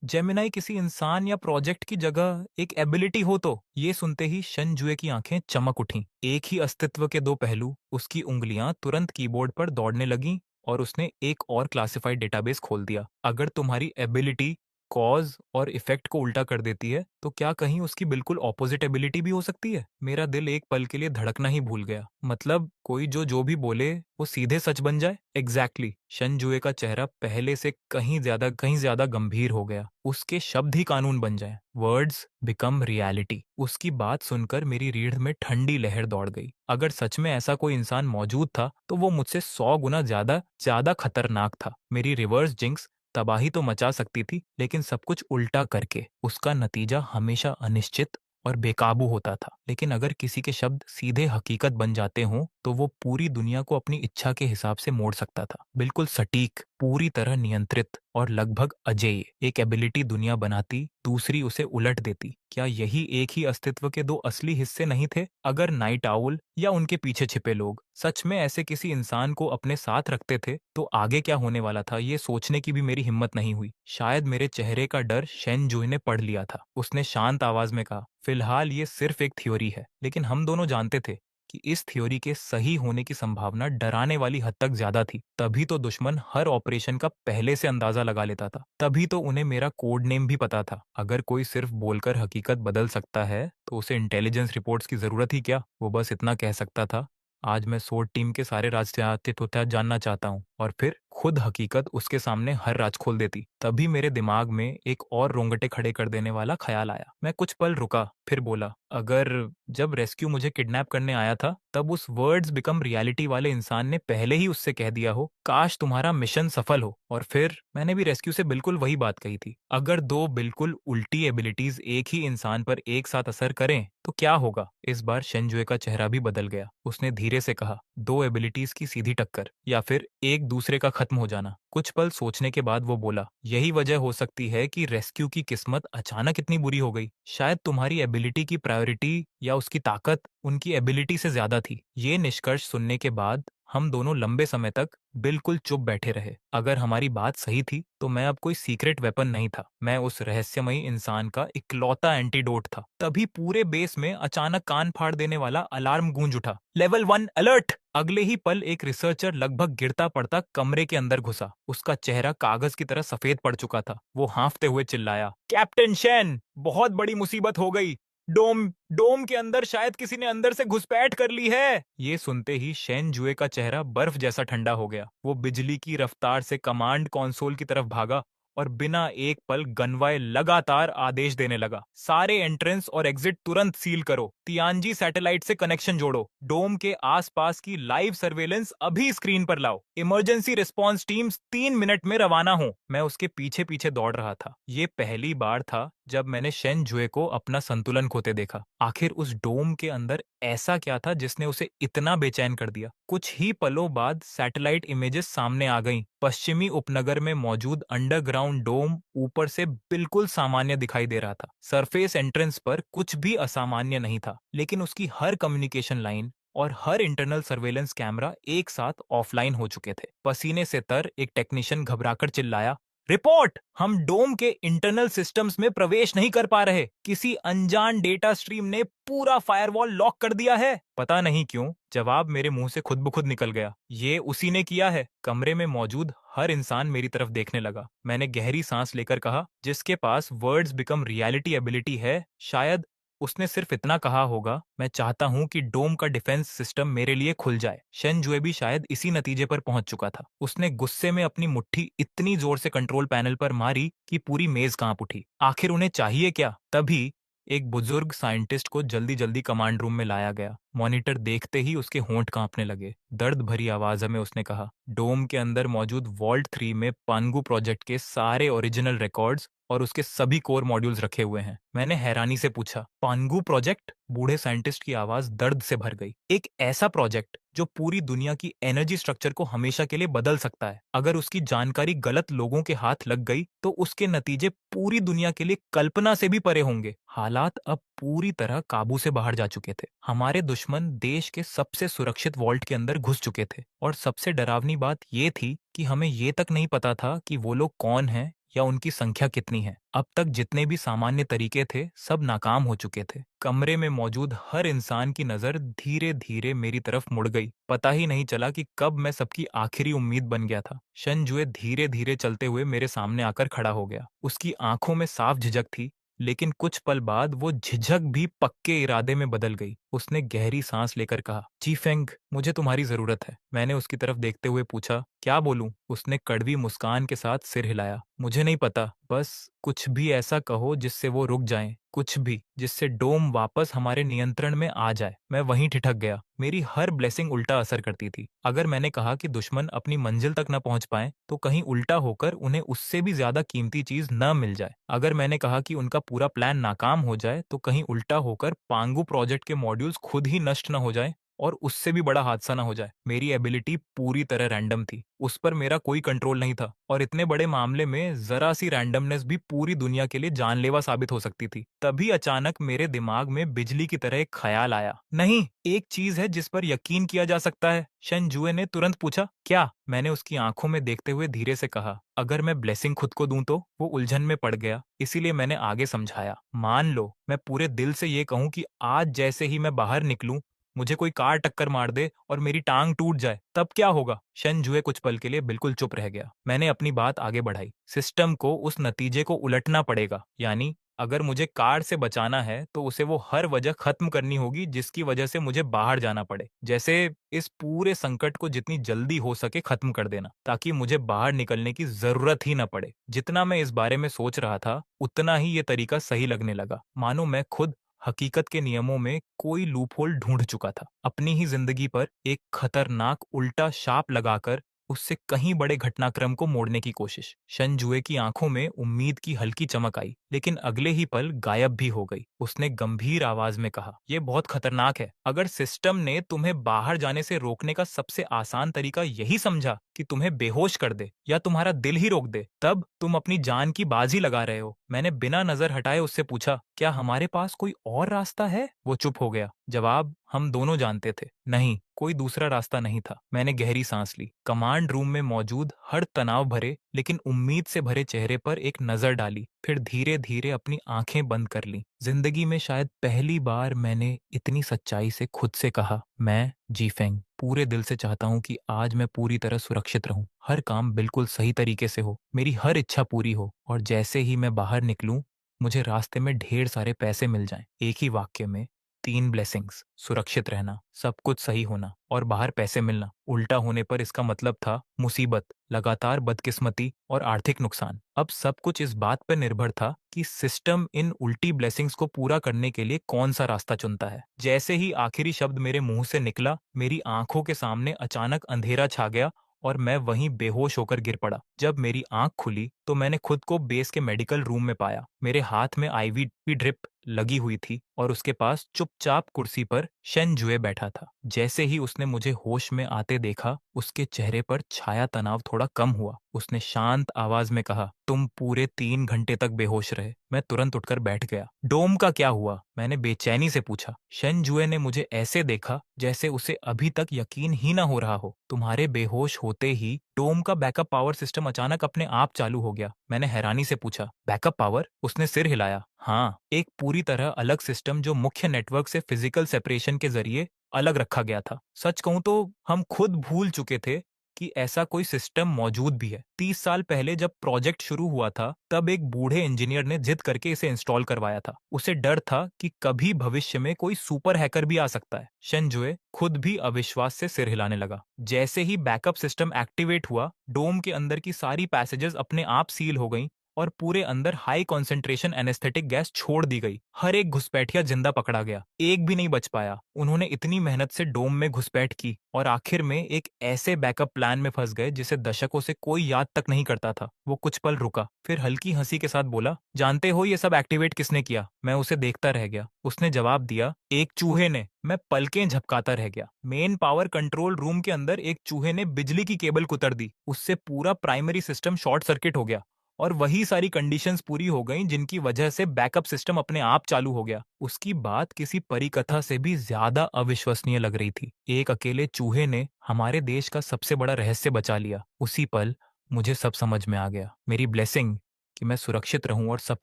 जेमिनाई किसी इंसान या प्रोजेक्ट की जगह एक एबिलिटी हो तो? ये सुनते ही शन जुए की आंखें चमक उठीं। एक ही अस्तित्व के 2 पहलू। उसकी उंगलियां तुरंत कीबोर्ड पर दौड़ने लगीं और उसने एक और क्लासिफाइड डेटाबेस खोल दिया। अगर तुम्हारी एबिलिटी कॉज और इफेक्ट को उल्टा कर देती है, तो क्या कहीं उसकी बिल्कुल ऑपोजिट एबिलिटी भी हो सकती है? मेरा दिल एक पल के लिए धड़कना ही भूल गया। मतलब कोई जो भी बोले वो सीधे सच बन जाए? एग्जैक्टली। शनजुए का चेहरा पहले से कहीं ज्यादा गंभीर हो गया। उसके शब्द ही कानून बन जाएं। Words become reality. उसकी बात सुनकर मेरी रीढ़ में ठंडी लहर दौड़ गई। अगर सच में ऐसा कोई इंसान मौजूद था तो वो मुझसे 100 गुना ज्यादा ज्यादा खतरनाक था। मेरी रिवर्स जिंक्स तबाही तो मचा सकती थी, लेकिन सब कुछ उल्टा करके उसका नतीजा हमेशा अनिश्चित और बेकाबू होता था। लेकिन अगर किसी के शब्द सीधे हकीकत बन जाते हों तो वो पूरी दुनिया को अपनी इच्छा के हिसाब से मोड़ सकता था। बिल्कुल सटीक, पूरी तरह नियंत्रित और लगभग अजेय। एक एबिलिटी दुनिया बनाती, दूसरी उसे उलट देती। क्या यही एक ही अस्तित्व के 2 असली हिस्से नहीं थे? अगर नाइट आउल या उनके पीछे छिपे लोग सच में ऐसे किसी इंसान को अपने साथ रखते थे तो आगे क्या होने वाला था, ये सोचने की भी मेरी हिम्मत नहीं हुई। शायद मेरे चेहरे का डर शेन जुई ने पढ़ लिया था। उसने शांत आवाज में कहा, फिलहाल ये सिर्फ एक थ्योरी है, लेकिन हम दोनों जानते थे कि इस थ्योरी के सही होने की संभावना डराने वाली हद तक ज्यादा थी। तभी तो दुश्मन हर ऑपरेशन का पहले से अंदाजा लगा लेता था। तभी तो उन्हें मेरा कोड नेम भी पता था। अगर कोई सिर्फ बोलकर हकीकत बदल सकता है तो उसे इंटेलिजेंस रिपोर्ट्स की जरूरत ही क्या। वो बस इतना कह सकता था, आज मैं सोर्ट टीम के सारे राज जानना चाहता हूँ, और फिर खुद हकीकत उसके सामने हर राज खोल देती। तभी मेरे दिमाग में एक और रोंगटे खड़े कर देने वाला ख्याल आया। मैं कुछ पल रुका, फिर बोला, अगर जब रेस्क्यू मुझे किडनैप करने आया था तब उस वर्ड्स बिकम रियलिटी वाले इंसान ने पहले ही उससे कह दिया हो, काश तुम्हारा मिशन सफल हो। और फिर मैंने भी रेस्क्यू से बिल्कुल वही बात कही थी। अगर दो बिल्कुल उल्टी एबिलिटीज एक ही इंसान पर एक साथ असर करें तो क्या होगा। इस बार शेनजुए का चेहरा भी बदल गया। उसने धीरे से कहा, दो एबिलिटीज की सीधी टक्कर या फिर एक दूसरे का खत्म हो जाना। कुछ पल सोचने के बाद वो बोला, यही वजह हो सकती है कि रेस्क्यू की किस्मत अचानक इतनी बुरी हो गई। शायद तुम्हारी एबिलिटी की प्रायोरिटी या उसकी ताकत उनकी एबिलिटी से ज्यादा थी। ये निष्कर्ष सुनने के बाद हम दोनों लंबे समय तक बिल्कुल चुप बैठे रहे। अगर हमारी बात सही थी तो मैं अब कोई सीक्रेट वेपन नहीं था, मैं उस रहस्यमयी इंसान का इकलौता एंटीडोट था। तभी पूरे बेस में अचानक कान फाड़ देने वाला अलार्म गूंज उठा, लेवल 1 अलर्ट। अगले ही पल एक रिसर्चर लगभग गिरता पड़ता कमरे के अंदर घुसा। उसका चेहरा कागज की तरह सफेद पड़ चुका था। वो हांफते हुए चिल्लाया, कैप्टन शेन, बहुत बड़ी मुसीबत हो गई। डोम डोम के अंदर शायद किसी ने अंदर से घुसपैठ कर ली है। ये सुनते ही शेन जुए का चेहरा बर्फ जैसा ठंडा हो गया। वो बिजली की रफ्तार से कमांड कंसोल की तरफ भागा और बिना एक पल गनवाए लगातार आदेश देने लगा, सारे एंट्रेंस और एग्जिट तुरंत सील करो, तियानजी सैटेलाइट से कनेक्शन जोड़ो, डोम के आसपास की लाइव सर्वेलेंस अभी स्क्रीन पर लाओ, इमरजेंसी रिस्पांस टीम्स 3 मिनट में रवाना हो। मैं उसके पीछे पीछे दौड़ रहा था। ये पहली बार था जब मैंने शेन जुए को अपना संतुलन खोते देखा। आखिर उस डोम के अंदर ऐसा क्या था जिसने उसे इतना बेचैन कर दिया। कुछ ही पलों बाद सैटेलाइट इमेजेस सामने आ गईं। पश्चिमी उपनगर में मौजूद अंडरग्राउंड डोम ऊपर से बिल्कुल सामान्य दिखाई दे रहा था। सरफेस एंट्रेंस पर कुछ भी असामान्य नहीं था, लेकिन उसकी हर कम्युनिकेशन लाइन और हर इंटरनल सर्वेलेंस कैमरा एक साथ ऑफलाइन हो चुके थे। पसीने से तर एक टेक्नीशियन घबराकर चिल्लाया, रिपोर्ट, हम डोम के इंटरनल सिस्टम्स में प्रवेश नहीं कर पा रहे। किसी अनजान डेटा स्ट्रीम ने पूरा फायरवॉल लॉक कर दिया है। पता नहीं क्यों जवाब मेरे मुंह से खुद ब खुद निकल गया, ये उसी ने किया है। कमरे में मौजूद हर इंसान मेरी तरफ देखने लगा। मैंने गहरी सांस लेकर कहा, जिसके पास वर्ड्स बिकम रियलिटी एबिलिटी है, शायद उसने सिर्फ इतना कहा होगा, मैं चाहता हूं कि डोम का डिफेंस सिस्टम मेरे लिए खुल जाए। शेनजुए भी शायद इसी नतीजे पर पहुंच चुका था। उसने गुस्से में अपनी मुट्ठी इतनी जोर से कंट्रोल पैनल पर मारी कि पूरी मेज कांप उठी। आखिर उन्हें चाहिए क्या। तभी एक बुजुर्ग साइंटिस्ट को जल्दी जल्दी कमांड रूम में लाया गया। मॉनिटर देखते ही उसके होंठ कांपने लगे। दर्द भरी आवाज में उसने कहा, डोम के अंदर मौजूद वॉल्ट 3 में पानगु प्रोजेक्ट के सारे ओरिजिनल रिकॉर्ड्स और उसके सभी कोर मॉड्यूल्स रखे हुए हैं। मैंने हैरानी से पूछा, पानगु प्रोजेक्ट। बूढ़े साइंटिस्ट की आवाज दर्द से भर गई। एक ऐसा प्रोजेक्ट जो पूरी दुनिया की एनर्जी स्ट्रक्चर को हमेशा के लिए बदल सकता है। अगर उसकी जानकारी गलत लोगों के हाथ लग गई तो उसके नतीजे पूरी दुनिया के लिए कल्पना से भी परे होंगे। हालात अब पूरी तरह काबू से बाहर जा चुके थे। हमारे दुश्मन देश के सबसे सुरक्षित वॉल्ट के अंदर घुस चुके थे, और सबसे डरावनी बात ये थी कि हमें ये तक नहीं पता था कि वो लोग कौन हैं या उनकी संख्या कितनी है। अब तक जितने भी सामान्य तरीके थे सब नाकाम हो चुके थे। कमरे में मौजूद हर इंसान की नजर धीरे धीरे मेरी तरफ मुड़ गई। पता ही नहीं चला कि कब मैं सबकी आखिरी उम्मीद बन गया था। शनजुए धीरे धीरे चलते हुए मेरे सामने आकर खड़ा हो गया। उसकी आंखों में साफ झिझक थी, लेकिन कुछ पल बाद वो झिझक भी पक्के इरादे में बदल गई। उसने गहरी सांस लेकर कहा, चीफेंग, मुझे तुम्हारी जरूरत है। मैंने उसकी तरफ देखते हुए पूछा, क्या बोलूं। उसने कड़वी मुस्कान के साथ सिर हिलाया, मुझे नहीं पता, बस कुछ भी ऐसा कहो जिससे वो रुक जाएं, कुछ भी जिससे डोम वापस हमारे नियंत्रण में आ जाए। मैं वहीं ठिठक गया। मेरी हर ब्लेसिंग उल्टा असर करती थी। अगर मैंने कहा कि दुश्मन अपनी मंजिल तक न पहुंच पाए तो कहीं उल्टा होकर उन्हें उससे भी ज्यादा कीमती चीज न मिल जाए। अगर मैंने कहा कि उनका पूरा प्लान नाकाम हो जाए तो कहीं उल्टा होकर पांगु प्रोजेक्ट के मॉड्यूल्स खुद ही नष्ट न हो जाए और उससे भी बड़ा हादसा ना हो जाए। मेरी एबिलिटी पूरी तरह रैंडम थी, उस पर मेरा कोई कंट्रोल नहीं था, और इतने बड़े मामले में जरा सी रैंडमनेस भी पूरी दुनिया के लिए जानलेवा साबित हो सकती थी। तभी अचानक मेरे दिमाग में बिजली की तरह एक ख्याल आया, नहीं, एक चीज है जिस पर यकीन किया जा सकता है। शनजुए ने तुरंत पूछा, क्या। मैंने उसकी आंखों में देखते हुए धीरे से कहा, अगर मैं ब्लेसिंग खुद को दूं तो। वो उलझन में पड़ गया, इसीलिए मैंने आगे समझाया, मान लो मैं पूरे दिल से ये कहूं कि आज जैसे ही मैं बाहर निकलूं मुझे कोई कार टक्कर मार दे और मेरी टांग टूट जाए, तब क्या होगा? शेनजुए कुछ पल के लिए बिल्कुल चुप रह गया। मैंने अपनी बात आगे बढ़ाई। सिस्टम को उस नतीजे को उलटना पड़ेगा, यानी अगर मुझे कार से बचाना है तो उसे वो हर वजह खत्म करनी होगी जिसकी वजह से मुझे बाहर जाना पड़े। जैसे इस पूरे संकट को जितनी जल्दी हो सके खत्म कर देना, ताकि मुझे बाहर निकलने की जरूरत ही ना पड़े। जितना मैं इस बारे में सोच रहा था, उतना ही ये तरीका सही लगने लगा। मानो मैं खुद हकीकत के नियमों में कोई लूपहोल ढूंढ चुका था। अपनी ही जिंदगी पर एक खतरनाक उल्टा शाप लगाकर उससे कहीं बड़े घटनाक्रम को मोड़ने की कोशिश। शनजुए की आंखों में उम्मीद की हल्की चमक आई, लेकिन अगले ही पल गायब भी हो गई। उसने गंभीर आवाज में कहा, यह बहुत खतरनाक है। अगर सिस्टम ने तुम्हें बाहर जाने से रोकने का सबसे आसान तरीका यही समझा कि तुम्हें बेहोश कर दे या तुम्हारा दिल ही रोक दे, तब तुम अपनी जान की बाजी लगा रहे हो। मैंने बिना नजर हटाए उससे पूछा, क्या हमारे पास कोई और रास्ता है? वो चुप हो गया। जवाब हम दोनों जानते थे, नहीं, कोई दूसरा रास्ता नहीं था। मैंने गहरी सांस ली, कमांड रूम में मौजूद हर तनाव भरे लेकिन उम्मीद से भरे चेहरे पर एक नजर डाली, फिर धीरे धीरे अपनी आंखें बंद कर ली। जिंदगी में शायद पहली बार मैंने इतनी सच्चाई से खुद से कहा, मैं जीफेंग पूरे दिल से चाहता हूँ कि आज मैं पूरी तरह सुरक्षित रहूं, हर काम बिल्कुल सही तरीके से हो, मेरी हर इच्छा पूरी हो, और जैसे ही मैं बाहर निकलूं मुझे रास्ते में ढेर सारे पैसे मिल जाएं। एक ही वाक्य में 3 ब्लेसिंग्स, सुरक्षित रहना, सब कुछ सही होना और बाहर पैसे मिलना। उल्टा होने पर इसका मतलब था मुसीबत, लगातार बदकिस्मती और आर्थिक नुकसान। अब सब कुछ इस बात पर निर्भर था कि सिस्टम इन उल्टी ब्लेसिंग्स को पूरा करने के लिए कौन सा रास्ता चुनता है। जैसे ही आखिरी शब्द मेरे मुंह से निकला, मेरी आंखों के सामने अचानक अंधेरा छा गया और मैं वहीं बेहोश होकर गिर पड़ा। जब मेरी आंख खुली तो मैंने खुद को बेस के मेडिकल रूम में पाया। मेरे हाथ में आईवी ड्रिप लगी हुई थी और उसके पास चुपचाप कुर्सी पर शेनजुए बैठा था। जैसे ही उसने मुझे होश में आते देखा, उसके चेहरे पर छाया तनाव थोड़ा कम हुआ। उसने शांत आवाज में कहा, तुम पूरे 3 घंटे तक बेहोश रहे। मैं तुरंत उठकर बैठ गया। डोम का क्या हुआ? मैंने बेचैनी से पूछा। शेनजुए ने मुझे ऐसे देखा जैसे उसे अभी तक यकीन ही ना हो रहा हो। तुम्हारे बेहोश होते ही डोम का बैकअप पावर सिस्टम अचानक अपने आप चालू हो गया। मैंने हैरानी से पूछा, बैकअप पावर? उसने सिर हिलाया। हाँ, एक पूरी तरह अलग सिस्टम जो मुख्य नेटवर्क से फिजिकल सेपरेशन के जरिए अलग रखा गया था। सच कहूं तो हम खुद भूल चुके थे कि ऐसा कोई सिस्टम मौजूद भी है। 30 साल पहले जब प्रोजेक्ट शुरू हुआ था, तब एक बूढ़े इंजीनियर ने जिद करके इसे इंस्टॉल करवाया था। उसे डर था कि कभी भविष्य में कोई सुपर हैकर भी आ सकता है। शेनजुए खुद भी अविश्वास से सिर हिलाने लगा। जैसे ही बैकअप सिस्टम एक्टिवेट हुआ, डोम के अंदर की सारी पैसेजेस अपने आप सील हो गईं और पूरे अंदर हाई कॉन्सेंट्रेशन एनेस्थेटिक गैस छोड़ दी गई। हर एक घुसपैठिया जिंदा पकड़ा गया, एक भी नहीं बच पाया। उन्होंने इतनी मेहनत से डोम में घुसपैठ की और आखिर में एक ऐसे बैकअप प्लान में फंस गए जिसे दशकों से कोई याद तक नहीं करता था। वो कुछ पल रुका, फिर हल्की हंसी के साथ बोला, जानते हो ये सब एक्टिवेट किसने किया? मैं उसे देखता रह गया। उसने जवाब दिया, एक चूहे ने। मैं पलकें झपकाता रह गया। मेन पावर कंट्रोल रूम के अंदर एक चूहे ने बिजली की केबल कुतर दी। उससे पूरा प्राइमरी सिस्टम शॉर्ट सर्किट हो गया और वही सारी कंडीशंस पूरी हो गईं जिनकी वजह से बैकअप सिस्टम अपने आप चालू हो गया। उसकी बात किसी परिकथा से भी ज्यादा अविश्वसनीय लग रही थी। एक अकेले चूहे ने हमारे देश का सबसे बड़ा रहस्य बचा लिया। उसी पल मुझे सब समझ में आ गया। मेरी ब्लेसिंग कि मैं सुरक्षित रहूं और सब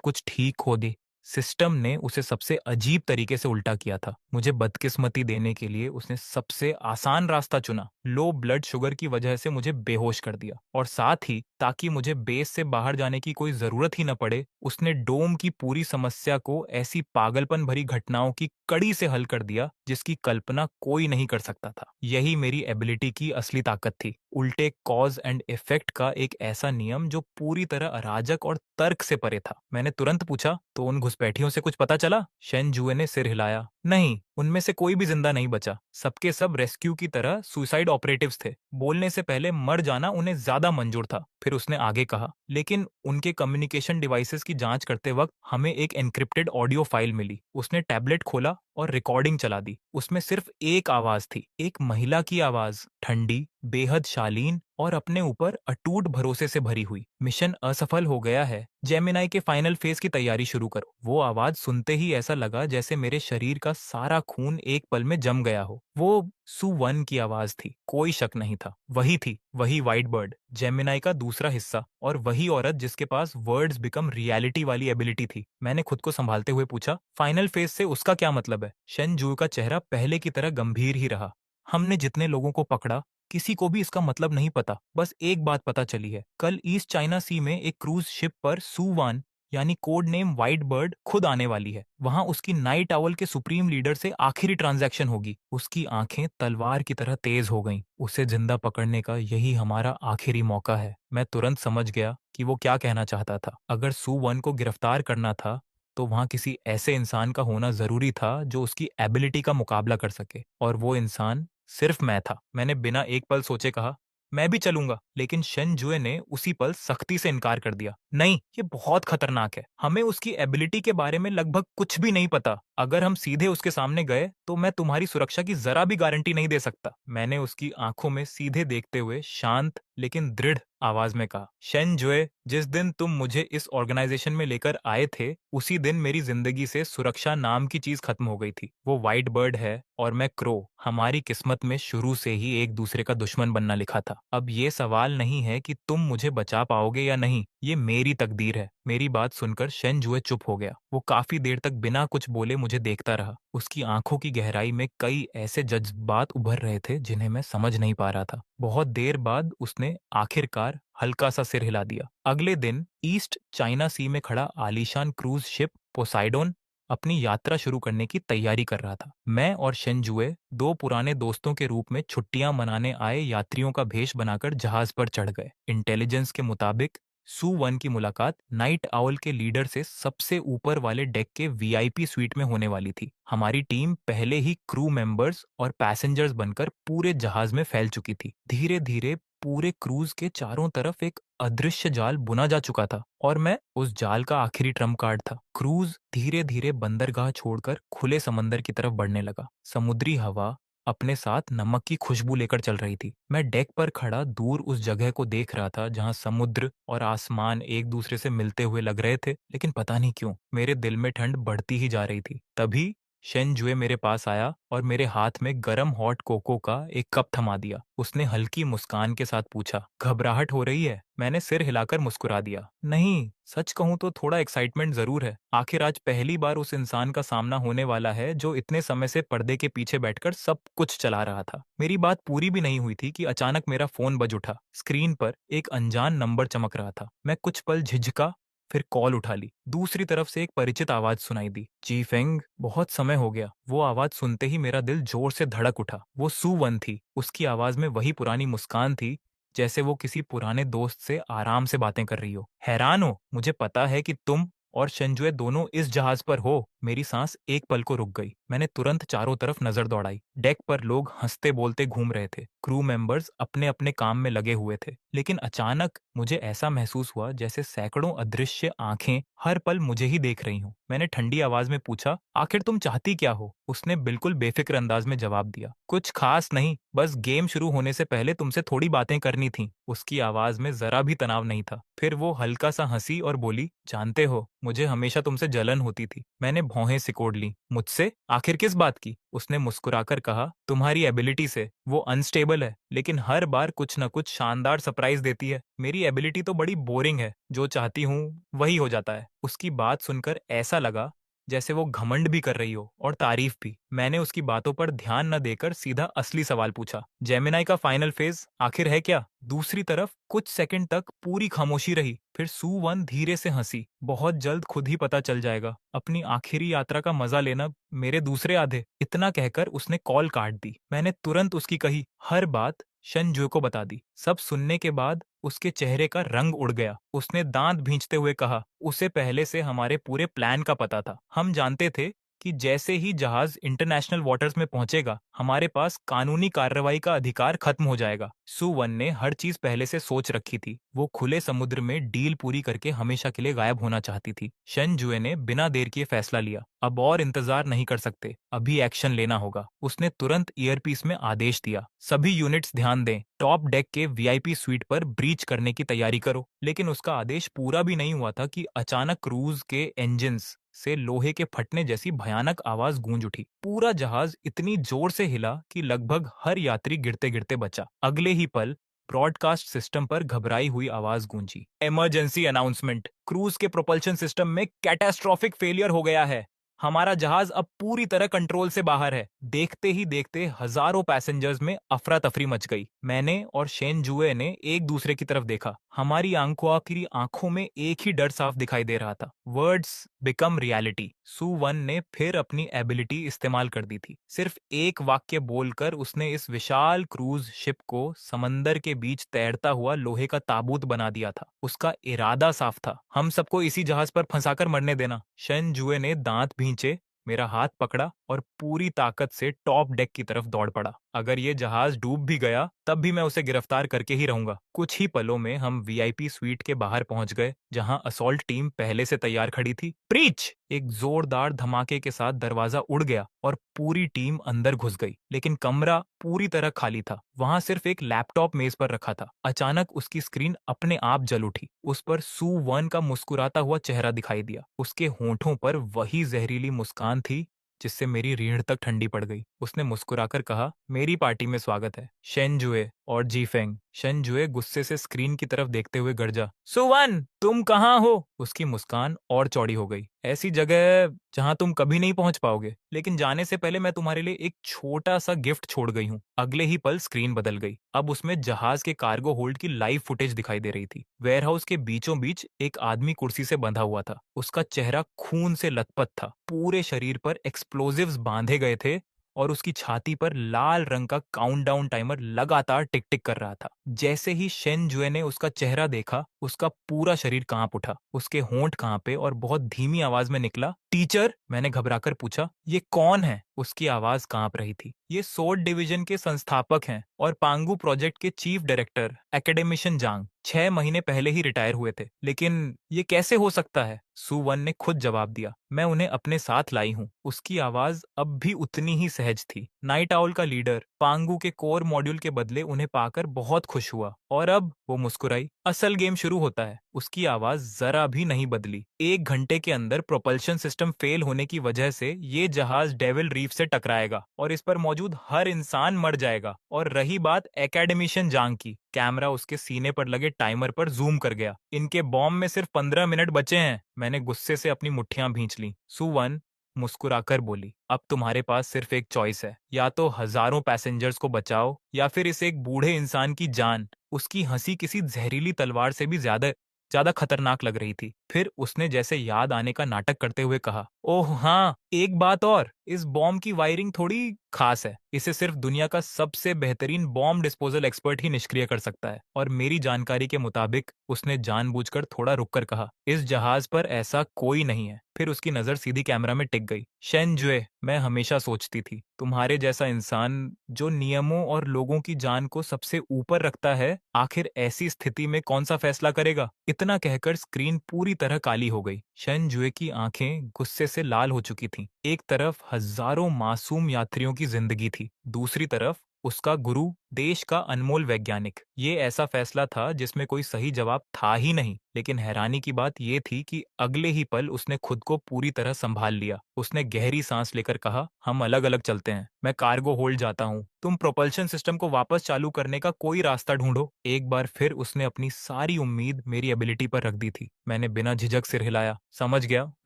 कुछ ठीक हो दे, सिस्टम ने उसे सबसे अजीब तरीके से उल्टा किया था। मुझे बदकिस्मती देने के लिए उसने सबसे आसान रास्ता चुना। लो ब्लड शुगर की वजह से मुझे बेहोश कर दिया और साथ ही ताकि मुझे बेस से बाहर जाने की कोई जरूरत ही न पड़े, उसने डोम की पूरी समस्या को ऐसी पागलपन भरी घटनाओं की कड़ी से हल कर दिया जिसकी कल्पना कोई नहीं कर सकता था। यही मेरी एबिलिटी की असली ताकत थी। उल्टे कॉज एंड इफेक्ट का एक ऐसा नियम जो पूरी तरह अराजक और तर्क से परे था। मैंने तुरंत पूछा, तो उन घुसपैठियों से कुछ पता चला? शेनजुए ने सिर हिलाया। नहीं, उनमें से कोई भी जिंदा नहीं बचा। सबके सब रेस्क्यू की तरह सुसाइड ऑपरेटिव्स थे। बोलने से पहले मर जाना उन्हें ज्यादा मंजूर था। फिर उसने आगे कहा, लेकिन उनके कम्युनिकेशन डिवाइसेस की जांच करते वक्त हमें एक एन्क्रिप्टेड ऑडियो फाइल मिली। उसने टैबलेट खोला और रिकॉर्डिंग चला दी। उसमें सिर्फ एक आवाज थी, एक महिला की आवाज, ठंडी, बेहद शालीन और अपने ऊपर अटूट भरोसे से भरी हुई। मिशन असफल हो गया है, जेमिनाई के फाइनल फेज की तैयारी शुरू करो। वो आवाज सुनते ही ऐसा लगा जैसे मेरे शरीर का सारा खून एक पल में जम गया हो। वो सु वन की आवाज थी, कोई शक नहीं था। वही थी, वही व्हाइट बर्ड, जेमिनाई का दूसरा हिस्सा, और वही औरत जिसके पास वर्ड्स बिकम रियलिटी वाली एबिलिटी थी। मैंने खुद को संभालते हुए पूछा, फाइनल फेज से उसका क्या मतलब है? शन जू का चेहरा पहले की तरह गंभीर ही रहा। हमने जितने लोगों को पकड़ा, किसी को भी इसका मतलब नहीं पता। बस एक बात पता चली है, कल ईस्ट चाइना सी में एक क्रूज शिप पर सुवान, यानी कोड नेम व्हाइट बर्ड, खुद आने वाली है। वहां उसकी नाइट आउल के सुप्रीम लीडर से आखिरी ट्रांजैक्शन होगी। उसकी आंखें तलवार की तरह तेज हो गईं। उसे जिंदा पकड़ने का यही हमारा आखिरी मौका है। मैं तुरंत समझ गया कि वो क्या कहना चाहता था। अगर सु वन को गिरफ्तार करना था, तो वहां किसी ऐसे इंसान का होना जरूरी था जो उसकी एबिलिटी का मुकाबला कर सके, और वो इंसान सिर्फ मैं था। मैंने बिना एक पल सोचे कहा, मैं भी चलूंगा, लेकिन शन जुए ने उसी पल सख्ती से इनकार कर दिया। नहीं, ये बहुत खतरनाक है। हमें उसकी एबिलिटी के बारे में लगभग कुछ भी नहीं पता। अगर हम सीधे उसके सामने गए तो मैं तुम्हारी सुरक्षा की जरा भी गारंटी नहीं दे सकता। मैंने उसकी आंखों में सीधे देखते हुए शांत लेकिन दृढ़ आवाज में कहा, शन जुए, जिस दिन तुम मुझे इस ऑर्गेनाइजेशन में लेकर आए थे, उसी दिन मेरी जिंदगी से सुरक्षा नाम की चीज खत्म हो गई थी। वो व्हाइट बर्ड है और मैं क्रो। हमारी किस्मत में शुरू से ही एक दूसरे का दुश्मन बनना लिखा था। अब ये सवाल नहीं है कि तुम मुझे बचा पाओगे या नहीं, ये मेरी तकदीर है। मेरी बात सुनकर शन जुए चुप हो गया। वो काफी देर तक बिना कुछ बोले मुझे देखता रहा। उसकी आंखों की गहराई में कई ऐसे जज्बात उभर रहे थे जिन्हें मैं समझ नहीं पा रहा था। बहुत देर बाद उसने आखिरकार हल्का सा सिर हिला दिया। अगले दिन ईस्ट चाइना सी में खड़ा आलीशान क्रूज शिप पोसाइडोन अपनी यात्रा शुरू करने की तैयारी कर रहा था। मैं और शेनजुए दो पुराने दोस्तों के रूप में छुट्टियां मनाने आए यात्रियों का भेष बनाकर जहाज पर चढ़ गए। इंटेलिजेंस के मुताबिक सु वन की मुलाकात नाइट आउल के लीडर से सबसे ऊपर वाले डेक के वीआईपी स्वीट में होने वाली थी। हमारी टीम पहले ही क्रू मेंबर्स और पैसेंजर्स बनकर पूरे जहाज में फैल चुकी थी। धीरे धीरे पूरे क्रूज के चारों तरफ एक अदृश्य जाल बुना जा चुका था, और मैं उस जाल का आखिरी ट्रम्प कार्ड था। क्रूज धीरे धीरे बंदरगाह छोड़कर खुले समंदर की तरफ बढ़ने लगा। समुद्री हवा अपने साथ नमक की खुशबू लेकर चल रही थी। मैं डेक पर खड़ा दूर उस जगह को देख रहा था जहां समुद्र और आसमान एक दूसरे से मिलते हुए लग रहे थे, लेकिन पता नहीं क्यों मेरे दिल में ठंड बढ़ती ही जा रही थी। तभी शेन जुए मेरे पास आया और मेरे हाथ में गरम हॉट कोको का एक कप थमा दिया। उसने हल्की मुस्कान के साथ पूछा, घबराहट हो रही है? मैंने सिर हिलाकर मुस्कुरा दिया। नहीं, सच कहूं तो थोड़ा एक्साइटमेंट जरूर है। आखिर आज पहली बार उस इंसान का सामना होने वाला है जो इतने समय से पर्दे के पीछे बैठकर सब कुछ चला रहा था। मेरी बात पूरी भी नहीं हुई थी कि अचानक मेरा फोन बज उठा। स्क्रीन पर एक अनजान नंबर चमक रहा था। मैं कुछ पल झिझका, फिर कॉल उठा ली। दूसरी तरफ से एक परिचित आवाज सुनाई दी, जी फेंग, बहुत समय हो गया। वो आवाज सुनते ही मेरा दिल जोर से धड़क उठा। वो सु वन थी। उसकी आवाज में वही पुरानी मुस्कान थी, जैसे वो किसी पुराने दोस्त से आराम से बातें कर रही हो। हैरान हो? मुझे पता है कि तुम और शंजुए दोनों इस जहाज पर हो। मेरी सांस एक पल को रुक गई। मैंने तुरंत चारों तरफ नजर दौड़ाई। डेक पर लोग हंसते बोलते घूम रहे थे। क्रू मेंबर्स अपने अपने काम में लगे हुए थे। लेकिन अचानक मुझे ऐसा महसूस हुआ जैसे सैकड़ों अदृश्य आंखें हर पल मुझे ही देख रही हूँ। मैंने ठंडी आवाज में पूछा, आखिर तुम चाहती क्या हो? उसने बिल्कुल बेफिक्र अंदाज में जवाब दिया, कुछ खास नहीं, बस गेम शुरू होने से पहले तुमसे थोड़ी बातें करनी थी। उसकी आवाज में जरा भी तनाव नहीं था। फिर वो हल्का सा हंसी और बोली, जानते हो, मुझे हमेशा तुमसे जलन होती थी। मैंने भौहें सिकोड़ ली। मुझसे? आखिर किस बात की? उसने मुस्कुराकर कहा, तुम्हारी एबिलिटी से। वो अनस्टेबल है, लेकिन हर बार कुछ न कुछ शानदार सरप्राइज देती है। मेरी एबिलिटी तो बड़ी बोरिंग है, जो चाहती हूँ वही हो जाता है। उसकी बात सुनकर ऐसा लगा जैसे वो घमंड भी कर रही हो और तारीफ भी। मैंने उसकी बातों पर ध्यान न देकर सीधा असली सवाल पूछा, जेमिनाई का फाइनल फेज आखिर है क्या? दूसरी तरफ कुछ सेकंड तक पूरी खामोशी रही। फिर सु वन धीरे से हंसी, बहुत जल्द खुद ही पता चल जाएगा। अपनी आखिरी यात्रा का मजा लेना मेरे दूसरे आधे। इतना कहकर उसने कॉल काट दी। मैंने तुरंत उसकी कही हर बात शनजो को बता दी। सब सुनने के बाद उसके चेहरे का रंग उड़ गया। उसने दांत भींचते हुए कहा, उसे पहले से हमारे पूरे प्लान का पता था। हम जानते थे कि जैसे ही जहाज इंटरनेशनल वाटर्स में पहुंचेगा, हमारे पास कानूनी कार्रवाई का अधिकार खत्म हो जाएगा। सु वन ने हर चीज पहले से सोच रखी थी। वो खुले समुद्र में डील पूरी करके हमेशा के लिए गायब होना चाहती थी। शन जुए ने बिना देर किए फैसला लिया। अब और इंतजार नहीं कर सकते, अभी एक्शन लेना होगा। उसने तुरंत ईयरपीस में आदेश दिया, सभी यूनिट्स ध्यान दें, टॉप डेक के वीआईपी स्वीट पर ब्रीच करने की तैयारी करो। लेकिन उसका आदेश पूरा भी नहीं हुआ था कि अचानक क्रूज के इंजन्स से लोहे के फटने जैसी भयानक आवाज गूंज उठी। पूरा जहाज इतनी जोर से हिला कि लगभग हर यात्री गिरते गिरते बचा। अगले ही पल ब्रॉडकास्ट सिस्टम पर घबराई हुई आवाज गूंजी, इमरजेंसी अनाउंसमेंट, क्रूज के प्रोपल्शन सिस्टम में कैटास्ट्रॉफिक फेलियर हो गया है। हमारा जहाज अब पूरी तरह कंट्रोल से बाहर है। देखते ही देखते हजारों पैसेंजर्स में अफरा तफरी मच गई। मैंने और शेन जुए ने एक दूसरे की तरफ देखा। हमारी आंखों में एक ही डर साफ दिखाई दे रहा था, वर्ड्स बिकम रियलिटी। सु वन ने फिर अपनी एबिलिटी इस्तेमाल कर दी थी। सिर्फ एक वाक्य बोलकर उसने इस विशाल क्रूज शिप को समंदर के बीच तैरता हुआ लोहे का ताबूत बना दिया था। उसका इरादा साफ था, हम सबको इसी जहाज पर फंसाकर मरने देना। शन जुए ने दांत भींचे, मेरा हाथ पकड़ा और पूरी ताकत से टॉप डेक की तरफ दौड़ पड़ा। अगर ये जहाज डूब भी गया तब भी मैं उसे गिरफ्तार करके ही रहूंगा। कुछ ही पलों में हम वीआईपी स्वीट के बाहर पहुंच गए, जहां असॉल्ट टीम पहले से तैयार खड़ी थी। प्रीच! एक जोरदार धमाके के साथ दरवाजा उड़ गया और पूरी टीम अंदर घुस गई। लेकिन कमरा पूरी तरह खाली था, वहां सिर्फ एक लैपटॉप मेज पर रखा था। अचानक उसकी स्क्रीन अपने आप जल उठी। उस पर सु वन का मुस्कुराता हुआ चेहरा दिखाई दिया। उसके होठों पर वही जहरीली मुस्कान थी जिससे मेरी रीढ़ तक ठंडी पड़ गई। उसने मुस्कुराकर कहा, मेरी पार्टी में स्वागत है, शेन जुए और जी फेंग। शन जुए गुस्से से स्क्रीन की तरफ देखते हुए गर्जा, सुवन, तुम कहाँ हो? उसकी मुस्कान और चौड़ी हो गई। ऐसी जगह जहां तुम कभी नहीं पहुंच पाओगे, लेकिन जाने से पहले मैं तुम्हारे लिए एक छोटा सा गिफ्ट छोड़ गई हूँ। अगले ही पल स्क्रीन बदल गई। अब उसमें जहाज के कार्गो होल्ड की लाइव फुटेज दिखाई दे रही थी। वेयरहाउस के बीचों बीच एक आदमी कुर्सी से बंधा हुआ था। उसका चेहरा खून से लथपथ था, पूरे शरीर पर एक्सप्लोजिव्स बांधे गए थे और उसकी छाती पर लाल रंग का काउंटडाउन टाइमर लगातार टिक टिक कर रहा था। जैसे ही शेन जुए ने उसका चेहरा देखा, उसका पूरा शरीर कांप उठा। उसके होंठ कांपे और बहुत धीमी आवाज में निकला, टीचर। मैंने घबराकर पूछा, ये कौन है? उसकी आवाज कांप रही थी। ये सोर्ड डिवीजन के संस्थापक हैं और पांगू प्रोजेक्ट के चीफ डायरेक्टर एकेडमिशन जांग। 6 महीने पहले ही रिटायर हुए थे। लेकिन ये कैसे हो सकता है? सु वन ने खुद जवाब दिया, मैं उन्हें अपने साथ लाई हूँ। उसकी आवाज अब भी उतनी ही सहज थी। नाइट आउल का लीडर पांगू के कोर मॉड्यूल के बदले उन्हें पाकर बहुत खुश हुआ। और अब वो मुस्कुराई। असल गेम शुरू होता है। उसकी आवाज जरा भी नहीं बदली। 1 घंटे के अंदर प्रोपल्शन सिस्टम फेल होने की वजह से ये जहाज डेविल रीफ से टकराएगा और इस पर मौजूद हर इंसान मर जाएगा। और रही बात एकेडमिशन जांग की, कैमरा उसके सीने पर लगे टाइमर पर जूम कर गया। इनके बॉम्ब में सिर्फ 15 मिनट बचे हैं। मैंने गुस्से से अपनी मुट्ठियां भींच ली। सुवन मुस्कुराकर बोली, अब तुम्हारे पास सिर्फ एक चॉइस है, या तो हजारों पैसेंजर्स को बचाओ या फिर इस एक बूढ़े इंसान की जान। उसकी हंसी किसी जहरीली तलवार से भी ज्यादा ज्यादा खतरनाक लग रही थी। फिर उसने जैसे याद आने का नाटक करते हुए कहा, ओह हाँ, एक बात और, इस बॉम्ब की वायरिंग थोड़ी खास है। इसे सिर्फ दुनिया का सबसे बेहतरीन बॉम्ब डिस्पोजल एक्सपर्ट ही निष्क्रिय कर सकता है। और मेरी जानकारी के मुताबिक, उसने जानबूझकर थोड़ा रुककर कहा, इस जहाज पर ऐसा कोई नहीं है। फिर उसकी नजर सीधी कैमरा में टिक गई। शेन जुए, मैं हमेशा सोचती थी, तुम्हारे जैसा इंसान जो नियमों और लोगों की जान को सबसे ऊपर रखता है, आखिर ऐसी स्थिति में कौन सा फैसला करेगा? इतना कहकर स्क्रीन पूरी तरह काली हो गई। शन जुए की आंखें गुस्से से लाल हो चुकी थीं। एक तरफ हजारों मासूम यात्रियों की जिंदगी थी, दूसरी तरफ उसका गुरु, देश का अनमोल वैज्ञानिक। ये ऐसा फैसला था जिसमें कोई सही जवाब था ही नहीं। लेकिन हैरानी की बात यह थी कि अगले ही पल उसने खुद को पूरी तरह संभाल लिया। उसने गहरी सांस लेकर कहा, हम अलग अलग चलते हैं। मैं कार्गो होल्ड जाता हूँ, तुम प्रोपल्शन सिस्टम को वापस चालू करने का कोई रास्ता ढूंढो। एक बार फिर उसने अपनी सारी उम्मीद मेरी एबिलिटी पर रख दी थी। मैंने बिना झिझक सिर हिलाया, समझ गया।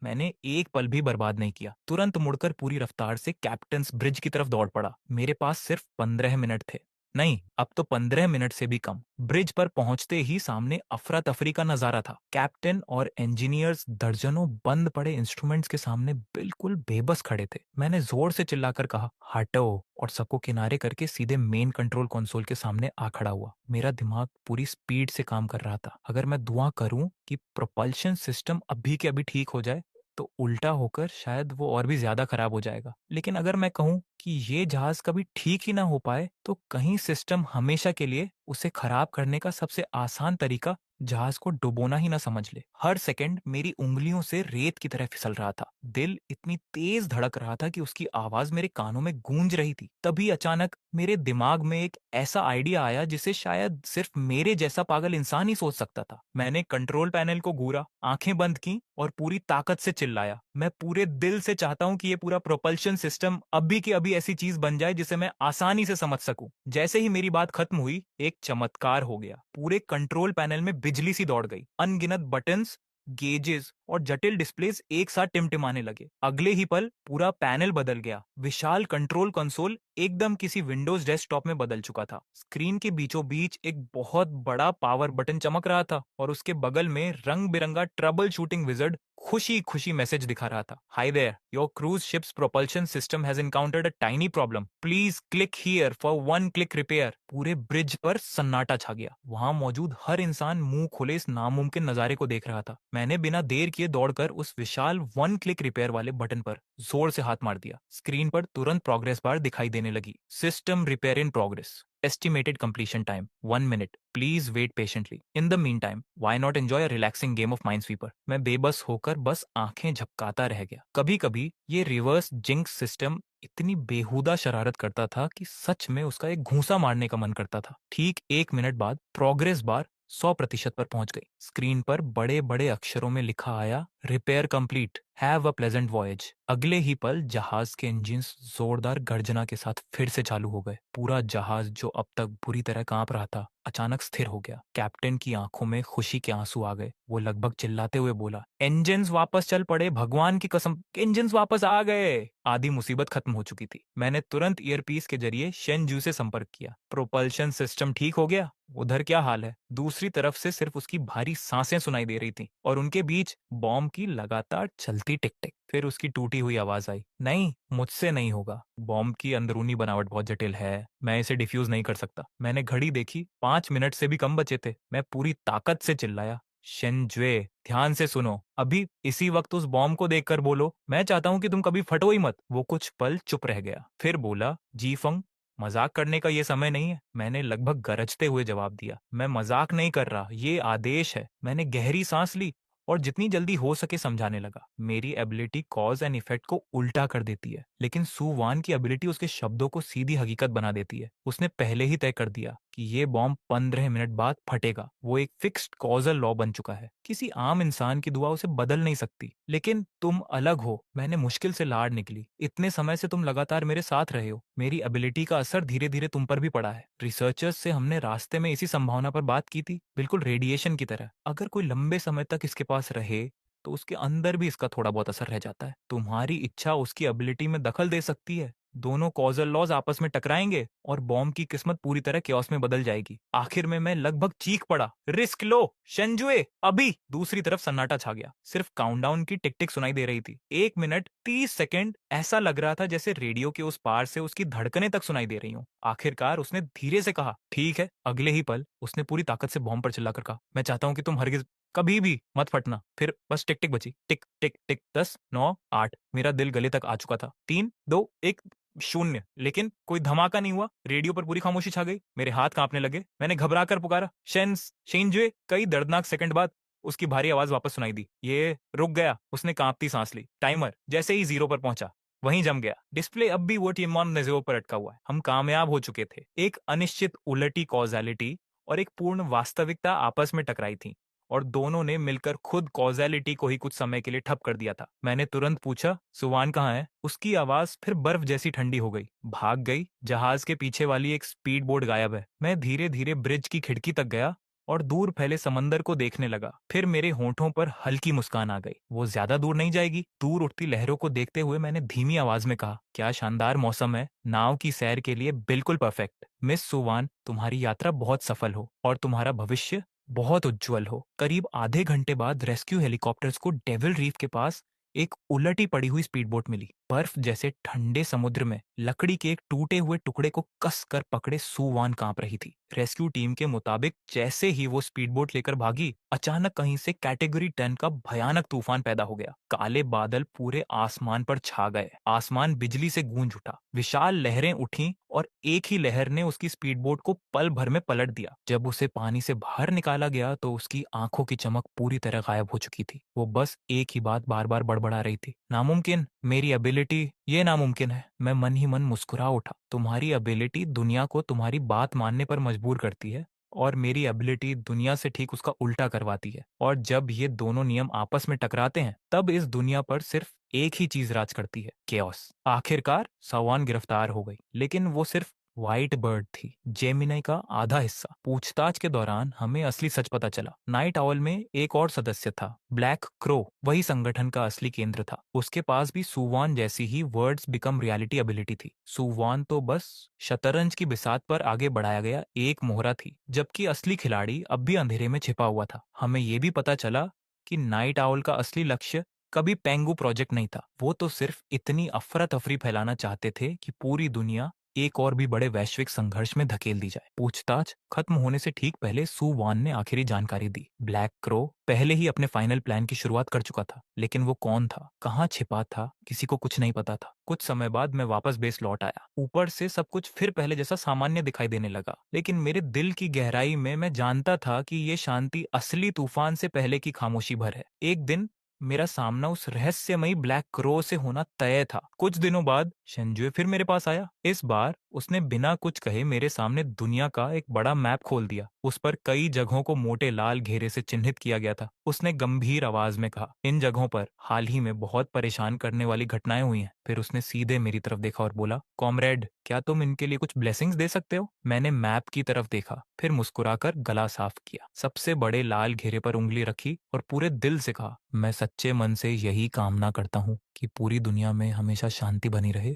मैंने एक पल भी बर्बाद नहीं किया। तुरंत मुड़कर पूरी रफ्तार से कैप्टन्स ब्रिज की तरफ दौड़ पड़ा। मेरे पास सिर्फ 15 मिनट थे, नहीं, अब तो 15 मिनट से भी कम। ब्रिज पर पहुंचते ही सामने अफरा तफरी का नजारा था। कैप्टन और इंजीनियर्स दर्जनों बंद पड़े इंस्ट्रूमेंट्स के सामने बिल्कुल बेबस खड़े थे। मैंने जोर से चिल्लाकर कहा, हटो, और सबको किनारे करके सीधे मेन कंट्रोल कंसोल के सामने आ खड़ा हुआ। मेरा दिमाग पूरी स्पीड से काम कर रहा था। अगर मैं दुआ करूं कि प्रोपल्शन सिस्टम अभी के अभी ठीक हो जाए, तो उल्टा होकर शायद वो और भी ज्यादा खराब हो जाएगा। लेकिन अगर मैं कहूं कि ये जहाज कभी ठीक ही ना हो पाए, तो कहीं सिस्टम हमेशा के लिए उसे खराब करने का सबसे आसान तरीका जहाज को डुबोना ही ना समझ ले। हर सेकंड मेरी उंगलियों से रेत की तरह फिसल रहा था। दिल इतनी तेज धड़क रहा था कि उसकी आवाज मेरे कानों में गूंज रही थी। तभी अचानक मेरे दिमाग में एक ऐसा आइडिया आया जिसे शायद सिर्फ मेरे जैसा पागल इंसान ही सोच सकता था। मैंने कंट्रोल पैनल को घूरा, आंखें बंद की और पूरी ताकत से चिल्लाया, मैं पूरे दिल से चाहता हूं कि ये पूरा प्रोपल्शन सिस्टम अभी की अभी ऐसी चीज बन जाए जिसे मैं आसानी से समझ सकूं। जैसे ही मेरी बात खत्म हुई, एक चमत्कार हो गया। पूरे कंट्रोल पैनल में बिजली सी दौड़ गई। अनगिनत बटन्स, गेजेस और जटिल डिस्प्लेस एक साथ टिमटिमाने लगे। अगले ही पल पूरा पैनल बदल गया। विशाल कंट्रोल कंसोल एकदम किसी विंडोज डेस्कटॉप में बदल चुका था। स्क्रीन के बीचों बीच एक बहुत बड़ा पावर बटन चमक रहा था और उसके बगल में रंग बिरंगा ट्रबल शूटिंग विजर्ड खुशी खुशी मैसेज दिखा रहा था। Hi there, your cruise ship's propulsion system has encountered a tiny problem, please click here for one click repair. पूरे ब्रिज पर सन्नाटा छा गया। वहां मौजूद हर इंसान मुंह खोले इस नामुमकिन नजारे को देख रहा था। मैंने बिना देर किए दौड़कर उस विशाल वन क्लिक रिपेयर वाले बटन पर जोर से हाथ मार दिया। स्क्रीन पर तुरंत प्रोग्रेस बार दिखाई देने लगी। System repair in progress, estimated completion time 1 minute, please wait patiently, in the meantime why not enjoy a relaxing game of minesweeper। मैं बेबस होकर बस आंखें झपकाता रह गया। कभी कभी ये रिवर्स जिंक्स सिस्टम इतनी बेहुदा शरारत करता था कि सच में उसका एक घूंसा मारने का मन करता था। ठीक 1 मिनट बाद प्रोग्रेस बार 100% पर पहुंच गई। स्क्रीन पर बड़े बड़े अक्षरों में लिखा आया, repair complete, have a pleasant voyage. अगले ही पल जहाज के इंजन जोरदार गर्जना के साथ फिर से चालू हो गए। पूरा जहाज जो अब तक बुरी तरह कांप रहा था, अचानक स्थिर हो गया। कैप्टन की आंखों में खुशी के आंसू आ गए। वो लगभग चिल्लाते हुए बोला, इंजन्स वापस चल पड़े, भगवान की कसम, इंजन्स वापस आ गए। आधी मुसीबत खत्म हो चुकी थी। मैंने तुरंत ईयरपीस के जरिए शेनजू से संपर्क किया। प्रोपल्शन सिस्टम ठीक हो गया? उधर क्या हाल है? दूसरी तरफ से सिर्फ उसकी भारी सांसें सुनाई दे रही थी और उनके बीच बॉम्ब की लगातार चलती टिक टिक। फिर उसकी टूटी हुई आवाज आई, नहीं, मुझसे नहीं होगा। बॉम्ब की अंदरूनी बनावट बहुत जटिल है, मैं इसे डिफ्यूज नहीं कर सकता। मैंने घड़ी देखी, 5 मिनट से भी कम बचे थे। मैं पूरी ताकत से चिल्लाया, शेनजुए, ध्यान से सुनो, अभी इसी वक्त उस बॉम्ब को देखकर बोलो, मैं चाहता हूं कि तुम कभी फटो ही मत। वो कुछ पल चुप रह गया, फिर बोला, जी फंग, मजाक करने का ये समय नहीं है। मैंने लगभग गरजते हुए जवाब दिया, मैं मजाक नहीं कर रहा, ये आदेश है। मैंने गहरी सांस ली और जितनी जल्दी हो सके समझाने लगा, मेरी एबिलिटी कॉज एंड इफेक्ट को उल्टा कर देती है, लेकिन सुवान की एबिलिटी उसके शब्दों को सीधी हकीकत बना देती है। उसने पहले ही तय कर दिया कि ये बॉम्ब 15 मिनट बाद फटेगा। वो एक फिक्स्ड कॉजल लॉ बन चुका है। किसी आम इंसान की दुआ उसे बदल नहीं सकती। लेकिन तुम अलग हो। मैंने मुश्किल से लाड़ निकली, इतने समय से तुम लगातार मेरे साथ रहे हो। मेरी एबिलिटी का असर धीरे धीरे तुम पर भी पड़ा है। रिसर्चर्स से हमने रास्ते में इसी संभावना पर बात की थी, बिल्कुल रेडिएशन की तरह। अगर कोई लंबे समय तक इसके पास रहे तो उसके अंदर भी इसका थोड़ा बहुत असर रह जाता है। तुम्हारी इच्छा उसकी एबिलिटी में दखल दे सकती है। दोनों कॉजल लॉज आपस में टकराएंगे और बॉम्ब की किस्मत पूरी तरह केओस में बदल जाएगी। आखिर में मैं लगभग चीख पड़ा, रिस्क लो शेनजुए, अभी। दूसरी तरफ सन्नाटा छा गया। सिर्फ काउंटडाउन की टिक टिक सुनाई दे रही थी। 1 मिनट 30 सेकंड। ऐसा लग रहा था जैसे रेडियो के उस पार से उसकी धड़कनें तक सुनाई दे रही हूँ। आखिरकार उसने धीरे से कहा, ठीक है। अगले ही पल उसने पूरी ताकत से बॉम्ब पर चिल्लाकर कहा, मैं चाहता हूं कि तुम हरगिज कभी भी मत फटना। फिर बस टिक टिक बची, टिक टिक टिक। 10, 9, 8। मेरा दिल गले तक आ चुका था। 3, 2, 1, 0। लेकिन कोई धमाका नहीं हुआ। रेडियो पर पूरी खामोशी छा गई। मेरे हाथ कांपने लगे। मैंने घबराकर पुकारा, शेनजुए। कई दर्दनाक सेकंड बाद उसकी भारी आवाज वापस सुनाई दी, ये रुक गया। उसने कांपती सांस ली। टाइमर जैसे ही 0 पर पहुंचा वहीं जम गया। डिस्प्ले अब भी वो टीमान नजरों पर अटका हुआ है। हम कामयाब हो चुके थे। एक अनिश्चित उलटी कॉजालिटी और एक पूर्ण वास्तविकता आपस में टकराई थी और दोनों ने मिलकर खुद कॉजेलिटी को ही कुछ समय के लिए ठप कर दिया था। मैंने तुरंत पूछा, सुवान कहाँ है? उसकी आवाज फिर बर्फ जैसी ठंडी हो गई। भाग गई। जहाज के पीछे वाली एक स्पीड बोट गायब है। मैं धीरे धीरे ब्रिज की खिड़की तक गया और दूर फैले समंदर को देखने लगा। फिर मेरे होंठों पर हल्की मुस्कान आ गई। वो ज्यादा दूर नहीं जाएगी। दूर उठती लहरों को देखते हुए मैंने धीमी आवाज में कहा, क्या शानदार मौसम है, नाव की सैर के लिए बिल्कुल परफेक्ट। मिस सुवान, तुम्हारी यात्रा बहुत सफल हो और तुम्हारा भविष्य बहुत उज्जवल हो। करीब आधे घंटे बाद रेस्क्यू हेलीकॉप्टर्स को डेविल रीफ के पास एक उलटी पड़ी हुई स्पीडबोट मिली। बर्फ जैसे ठंडे समुद्र में लकड़ी के एक टूटे हुए टुकड़े को कस कर पकड़े सुवान कांप रही थी। रेस्क्यू टीम के मुताबिक जैसे ही वो स्पीडबोट लेकर भागी, अचानक कहीं से कैटेगरी 10 का भयानक तूफान पैदा हो गया। काले बादल पूरे आसमान पर छा गए, आसमान बिजली से गूंज उठा, विशाल लहरें उठी और एक ही लहर ने उसकी स्पीडबोट को पल भर में पलट दिया। जब उसे पानी से बाहर निकाला गया तो उसकी आंखों की चमक पूरी तरह गायब हो चुकी थी। वो बस एक ही बात बार बार बड़बड़ा रही थी, नामुमकिन, मेरी एबिलिटी, ये नामुमकिन है। मैं मन ही मन मुस्कुरा उठा। तुम्हारी एबिलिटी दुनिया को तुम्हारी बात मानने पर मजबूर करती है और मेरी एबिलिटी दुनिया से ठीक उसका उल्टा करवाती है। और जब ये दोनों नियम आपस में टकराते हैं तब इस दुनिया पर सिर्फ एक ही चीज राज करती है, केओस। आखिरकार सवान गिरफ्तार हो गई, लेकिन वो सिर्फ व्हाइट बर्ड थी, जेमिनी का आधा हिस्सा। पूछताछ के दौरान हमें असली सच पता चला। नाइट ऑwl में एक और सदस्य था, ब्लैक क्रो। वही संगठन का असली केंद्र था। उसके पास भी सुवान जैसी ही वर्ड्स बिकम रियलिटी एबिलिटी थी। सुवान तो बस शतरंज की बिसात पर आगे बढ़ाया गया एक मोहरा थी, जबकि असली खिलाड़ी अब भी अंधेरे में छिपा हुआ था। हमें यह भी पता चला कि नाइट ऑwl का असली लक्ष्य कभी पेंगू प्रोजेक्ट नहीं था। वो तो सिर्फ इतनी अफरा तफरी फैलाना चाहते थे कि पूरी दुनिया एक और भी बड़े वैश्विक संघर्ष में धकेल दी जाए। पूछताछ खत्म होने से ठीक पहले सू वान ने आखिरी जानकारी दी। ब्लैक क्रो पहले ही अपने फाइनल प्लान की शुरुआत कर चुका था, लेकिन वो कौन था, कहाँ छिपा था, किसी को कुछ नहीं पता था। कुछ समय बाद मैं वापस बेस लौट आया। ऊपर से सब कुछ फिर पहले जैसा सामान्य दिखाई देने लगा, लेकिन मेरे दिल की गहराई में मैं जानता था कि ये शांति असली तूफान से पहले की खामोशी भर है। एक दिन मेरा सामना उस रहस्यमयी ब्लैक क्रो से होना तय था। कुछ दिनों बाद शेंजुए फिर मेरे पास आया। इस बार उसने बिना कुछ कहे मेरे सामने दुनिया का एक बड़ा मैप खोल दिया। उस पर कई जगहों को मोटे लाल घेरे से चिन्हित किया गया था। उसने गंभीर आवाज में कहा, इन जगहों पर हाल ही में बहुत परेशान करने वाली घटनाएं हुई हैं। फिर उसने सीधे मेरी तरफ देखा और बोला, कॉमरेड, क्या तुम इनके लिए कुछ ब्लेसिंग्स दे सकते हो? मैंने मैप की तरफ देखा, फिर मुस्कुराकर गला साफ किया, सबसे बड़े लाल घेरे पर उंगली रखी और पूरे दिल से कहा, मैं सच्चे मन से यही कामना करता हूँ कि पूरी दुनिया में हमेशा शांति बनी रहे